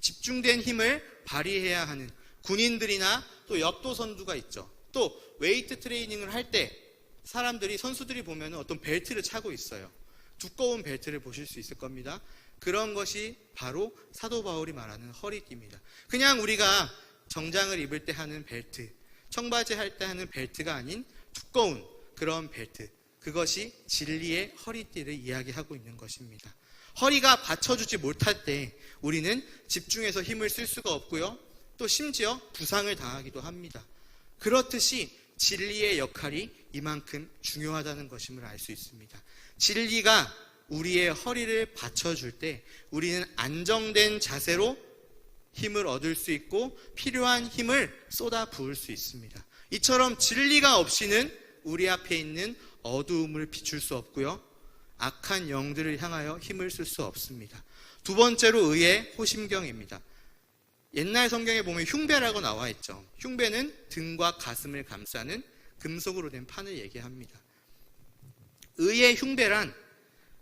집중된 힘을 발휘해야 하는 군인들이나 또 역도 선수가 있죠. 또 웨이트 트레이닝을 할 때 선수들이 보면 어떤 벨트를 차고 있어요. 두꺼운 벨트를 보실 수 있을 겁니다. 그런 것이 바로 사도 바울이 말하는 허리띠입니다. 그냥 우리가 정장을 입을 때 하는 벨트, 청바지 할 때 하는 벨트가 아닌 두꺼운 그런 벨트, 그것이 진리의 허리띠를 이야기하고 있는 것입니다. 허리가 받쳐주지 못할 때 우리는 집중해서 힘을 쓸 수가 없고요, 또 심지어 부상을 당하기도 합니다. 그렇듯이 진리의 역할이 이만큼 중요하다는 것임을 알 수 있습니다. 진리가 우리의 허리를 받쳐줄 때 우리는 안정된 자세로 힘을 얻을 수 있고 필요한 힘을 쏟아 부을 수 있습니다. 이처럼 진리가 없이는 우리 앞에 있는 어두움을 비출 수 없고요, 악한 영들을 향하여 힘을 쓸 수 없습니다. 두 번째로 의의 호심경입니다. 옛날 성경에 보면 흉배라고 나와 있죠. 흉배는 등과 가슴을 감싸는 금속으로 된 판을 얘기합니다. 의의 흉배란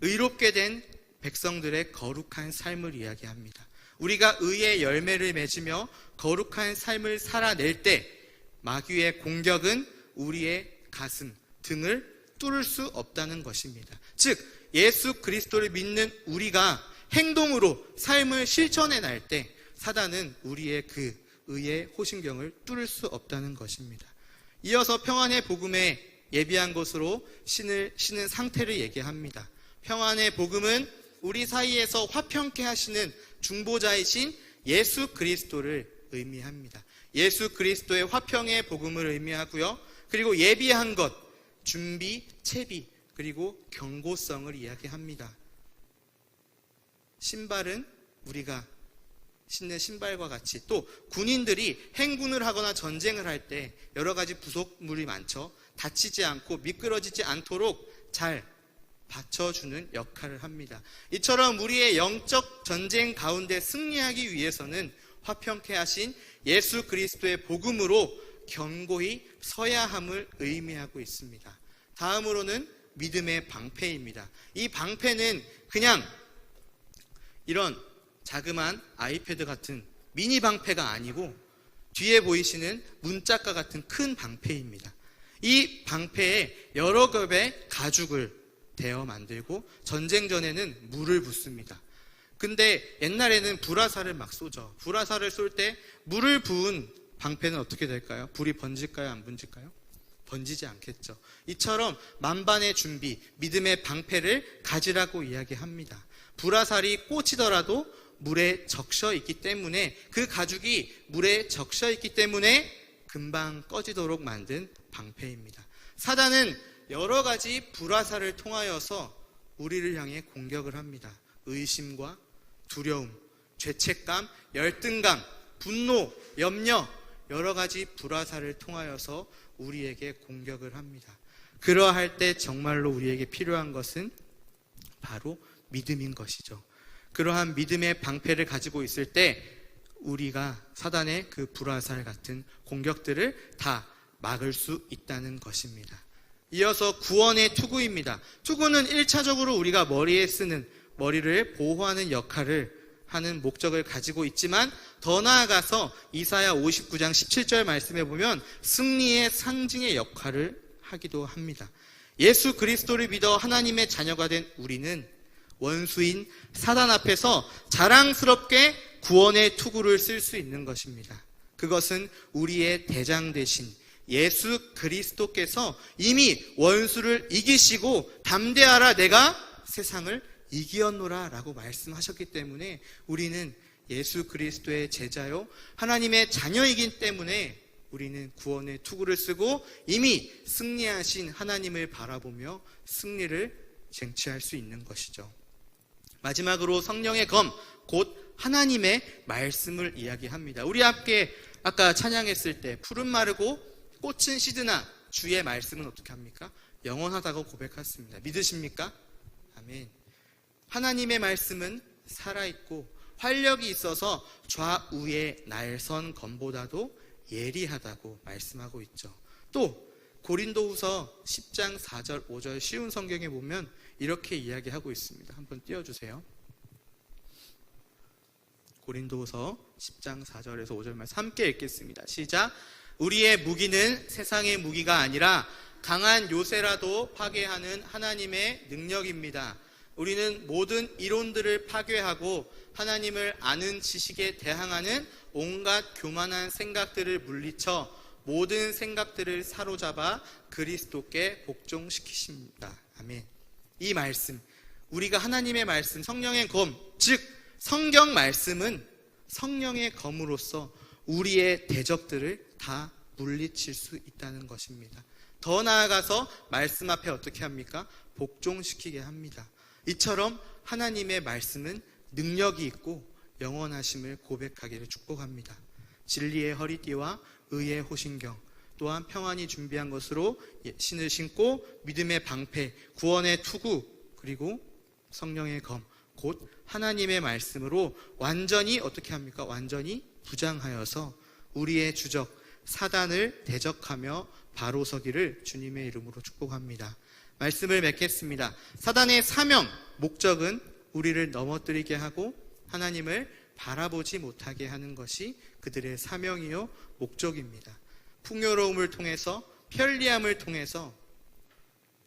의롭게 된 백성들의 거룩한 삶을 이야기합니다. 우리가 의의 열매를 맺으며 거룩한 삶을 살아낼 때 마귀의 공격은 우리의 가슴, 등을 뚫을 수 없다는 것입니다. 즉 예수 그리스도를 믿는 우리가 행동으로 삶을 실천해 날 때 사단은 우리의 그 의의 호심경을 뚫을 수 없다는 것입니다. 이어서 평안의 복음에 예비한 것으로 신은 상태를 얘기합니다. 평안의 복음은 우리 사이에서 화평케 하시는 중보자이신 예수 그리스도를 의미합니다. 예수 그리스도의 화평의 복음을 의미하고요, 그리고 예비한 것, 준비, 채비, 그리고 경고성을 이야기합니다. 신발은 우리가 신는 신발과 같이, 또 군인들이 행군을 하거나 전쟁을 할 때 여러 가지 부속물이 많죠. 다치지 않고 미끄러지지 않도록 잘 받쳐주는 역할을 합니다. 이처럼 우리의 영적 전쟁 가운데 승리하기 위해서는 화평케 하신 예수 그리스도의 복음으로 견고히 서야 함을 의미하고 있습니다. 다음으로는 믿음의 방패입니다. 이 방패는 그냥 이런 자그마한 아이패드 같은 미니 방패가 아니고 뒤에 보이시는 문짝과 같은 큰 방패입니다. 이 방패에 여러 겹의 가죽을 대어 만들고 전쟁 전에는 물을 붓습니다. 근데 옛날에는 불화살을 막 쏘죠. 불화살을 쏠 때 물을 부은 방패는 어떻게 될까요? 불이 번질까요? 안 번질까요? 번지지 않겠죠. 이처럼 만반의 준비, 믿음의 방패를 가지라고 이야기합니다. 불화살이 꽂히더라도 물에 적셔 있기 때문에, 그 가죽이 물에 적셔 있기 때문에 금방 꺼지도록 만든 방패입니다. 사단은 여러 가지 불화살을 통하여서 우리를 향해 공격을 합니다. 의심과 두려움, 죄책감, 열등감, 분노, 염려, 여러 가지 불화살을 통하여서 우리에게 공격을 합니다. 그러할 때 정말로 우리에게 필요한 것은 바로 믿음인 것이죠. 그러한 믿음의 방패를 가지고 있을 때 우리가 사단의 그 불화살 같은 공격들을 다 막을 수 있다는 것입니다. 이어서 구원의 투구입니다. 투구는 1차적으로 우리가 머리에 쓰는, 머리를 보호하는 역할을 하는 목적을 가지고 있지만, 더 나아가서 이사야 59장 17절 말씀에 보면 승리의 상징의 역할을 하기도 합니다. 예수 그리스도를 믿어 하나님의 자녀가 된 우리는 원수인 사단 앞에서 자랑스럽게 구원의 투구를 쓸 수 있는 것입니다. 그것은 우리의 대장 되신 예수 그리스도께서 이미 원수를 이기시고 담대하라 내가 세상을 이기었노라 라고 말씀하셨기 때문에 우리는 예수 그리스도의 제자요 하나님의 자녀이기 때문에 우리는 구원의 투구를 쓰고 이미 승리하신 하나님을 바라보며 승리를 쟁취할 수 있는 것이죠. 마지막으로 성령의 검, 곧 하나님의 말씀을 이야기합니다. 우리 함께 아까 찬양했을 때 푸른 마르고 꽃은 시드나 주의 말씀은 어떻게 합니까? 영원하다고 고백했습니다. 믿으십니까? 아멘. 하나님의 말씀은 살아있고 활력이 있어서 좌우의 날선 검보다도 예리하다고 말씀하고 있죠. 또 고린도후서 10장 4절 5절 쉬운 성경에 보면 이렇게 이야기하고 있습니다. 한번 띄워주세요. 고린도후서 10장 4절에서 5절 말씀 함께 읽겠습니다. 시작. 우리의 무기는 세상의 무기가 아니라 강한 요새라도 파괴하는 하나님의 능력입니다. 우리는 모든 이론들을 파괴하고 하나님을 아는 지식에 대항하는 온갖 교만한 생각들을 물리쳐 모든 생각들을 사로잡아 그리스도께 복종시키십니다. 아멘. 이 말씀, 우리가 하나님의 말씀, 성령의 검, 즉 성경 말씀은 성령의 검으로서 우리의 대적들을 다 물리칠 수 있다는 것입니다. 더 나아가서 말씀 앞에 어떻게 합니까? 복종시키게 합니다. 이처럼 하나님의 말씀은 능력이 있고 영원하심을 고백하기를 축복합니다. 진리의 허리띠와 의의 호신경, 또한 평안히 준비한 것으로 신을 신고 믿음의 방패, 구원의 투구, 그리고 성령의 검, 곧 하나님의 말씀으로 완전히 어떻게 합니까? 완전히 부장하여서 우리의 주적 사단을 대적하며 바로 서기를 주님의 이름으로 축복합니다. 말씀을 맺겠습니다. 사단의 사명, 목적은 우리를 넘어뜨리게 하고 하나님을 바라보지 못하게 하는 것이 그들의 사명이요 목적입니다. 풍요로움을 통해서, 편리함을 통해서,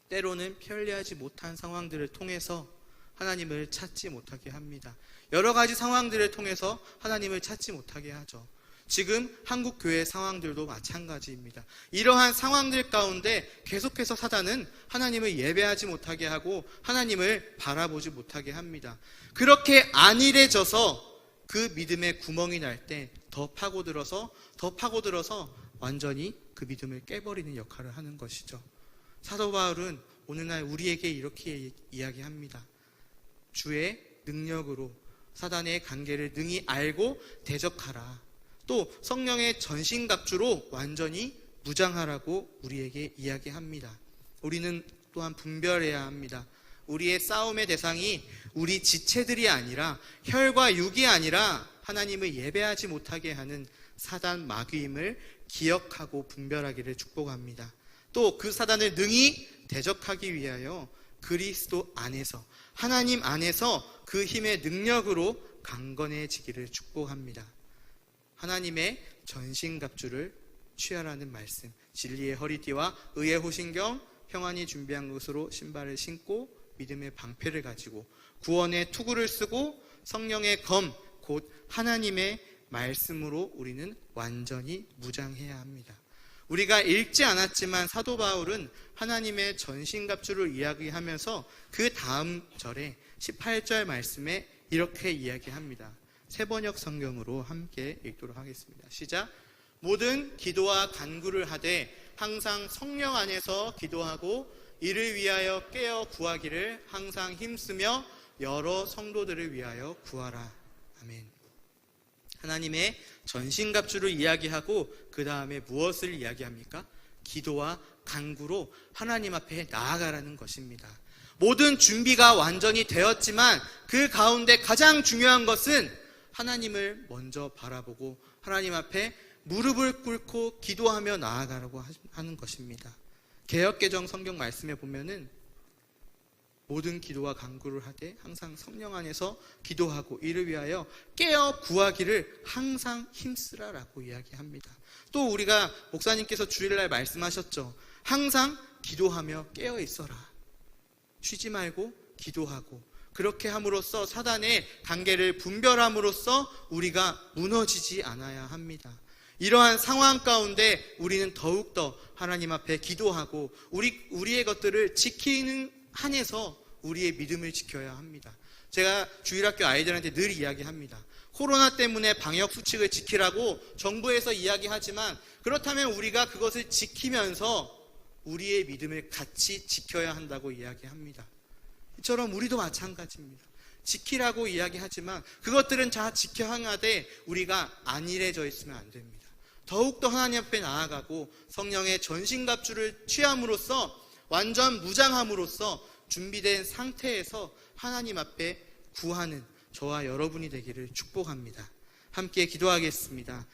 때로는 편리하지 못한 상황들을 통해서 하나님을 찾지 못하게 합니다. 여러 가지 상황들을 통해서 하나님을 찾지 못하게 하죠. 지금 한국 교회 상황들도 마찬가지입니다. 이러한 상황들 가운데 계속해서 사단은 하나님을 예배하지 못하게 하고 하나님을 바라보지 못하게 합니다. 그렇게 안일해져서 그 믿음의 구멍이 날 때 더 파고들어서 완전히 그 믿음을 깨버리는 역할을 하는 것이죠. 사도 바울은 오늘날 우리에게 이렇게 이야기합니다. 주의 능력으로 사단의 관계를 능히 알고 대적하라. 또 성령의 전신갑주로 완전히 무장하라고 우리에게 이야기합니다. 우리는 또한 분별해야 합니다. 우리의 싸움의 대상이 우리 지체들이 아니라 혈과 육이 아니라 하나님을 예배하지 못하게 하는 사단 마귀임을 기억하고 분별하기를 축복합니다. 또 그 사단을 능히 대적하기 위하여 그리스도 안에서, 하나님 안에서 그 힘의 능력으로 강건해지기를 축복합니다. 하나님의 전신갑주를 취하라는 말씀, 진리의 허리띠와 의의 호신경, 평안히 준비한 것으로 신발을 신고 믿음의 방패를 가지고 구원의 투구를 쓰고 성령의 검, 곧 하나님의 말씀으로 우리는 완전히 무장해야 합니다. 우리가 읽지 않았지만 사도 바울은 하나님의 전신갑주를 이야기하면서 그 다음 절에 18절 말씀에 이렇게 이야기합니다. 세번역 성경으로 함께 읽도록 하겠습니다. 시작. 모든 기도와 간구를 하되 항상 성령 안에서 기도하고 이를 위하여 깨어 구하기를 항상 힘쓰며 여러 성도들을 위하여 구하라. 아멘. 하나님의 전신갑주를 이야기하고 그 다음에 무엇을 이야기합니까? 기도와 간구로 하나님 앞에 나아가라는 것입니다. 모든 준비가 완전히 되었지만 그 가운데 가장 중요한 것은 하나님을 먼저 바라보고 하나님 앞에 무릎을 꿇고 기도하며 나아가라고 하는 것입니다. 개역개정 성경 말씀에 보면은 모든 기도와 간구를 하되 항상 성령 안에서 기도하고 이를 위하여 깨어 구하기를 항상 힘쓰라라고 이야기합니다. 또 우리가 목사님께서 주일날 말씀하셨죠. 항상 기도하며 깨어 있어라. 쉬지 말고 기도하고 그렇게 함으로써 사단의 관계를 분별함으로써 우리가 무너지지 않아야 합니다. 이러한 상황 가운데 우리는 더욱더 하나님 앞에 기도하고 우리의 것들을 지키는 한에서 우리의 믿음을 지켜야 합니다. 제가 주일학교 아이들한테 늘 이야기합니다. 코로나 때문에 방역 수칙을 지키라고 정부에서 이야기하지만 그렇다면 우리가 그것을 지키면서 우리의 믿음을 같이 지켜야 한다고 이야기합니다. 이처럼 우리도 마찬가지입니다. 지키라고 이야기하지만 그것들은 다 지켜 행하되 우리가 안일해져 있으면 안 됩니다. 더욱더 하나님 앞에 나아가고 성령의 전신갑주를 취함으로써 완전 무장함으로써 준비된 상태에서 하나님 앞에 구하는 저와 여러분이 되기를 축복합니다. 함께 기도하겠습니다.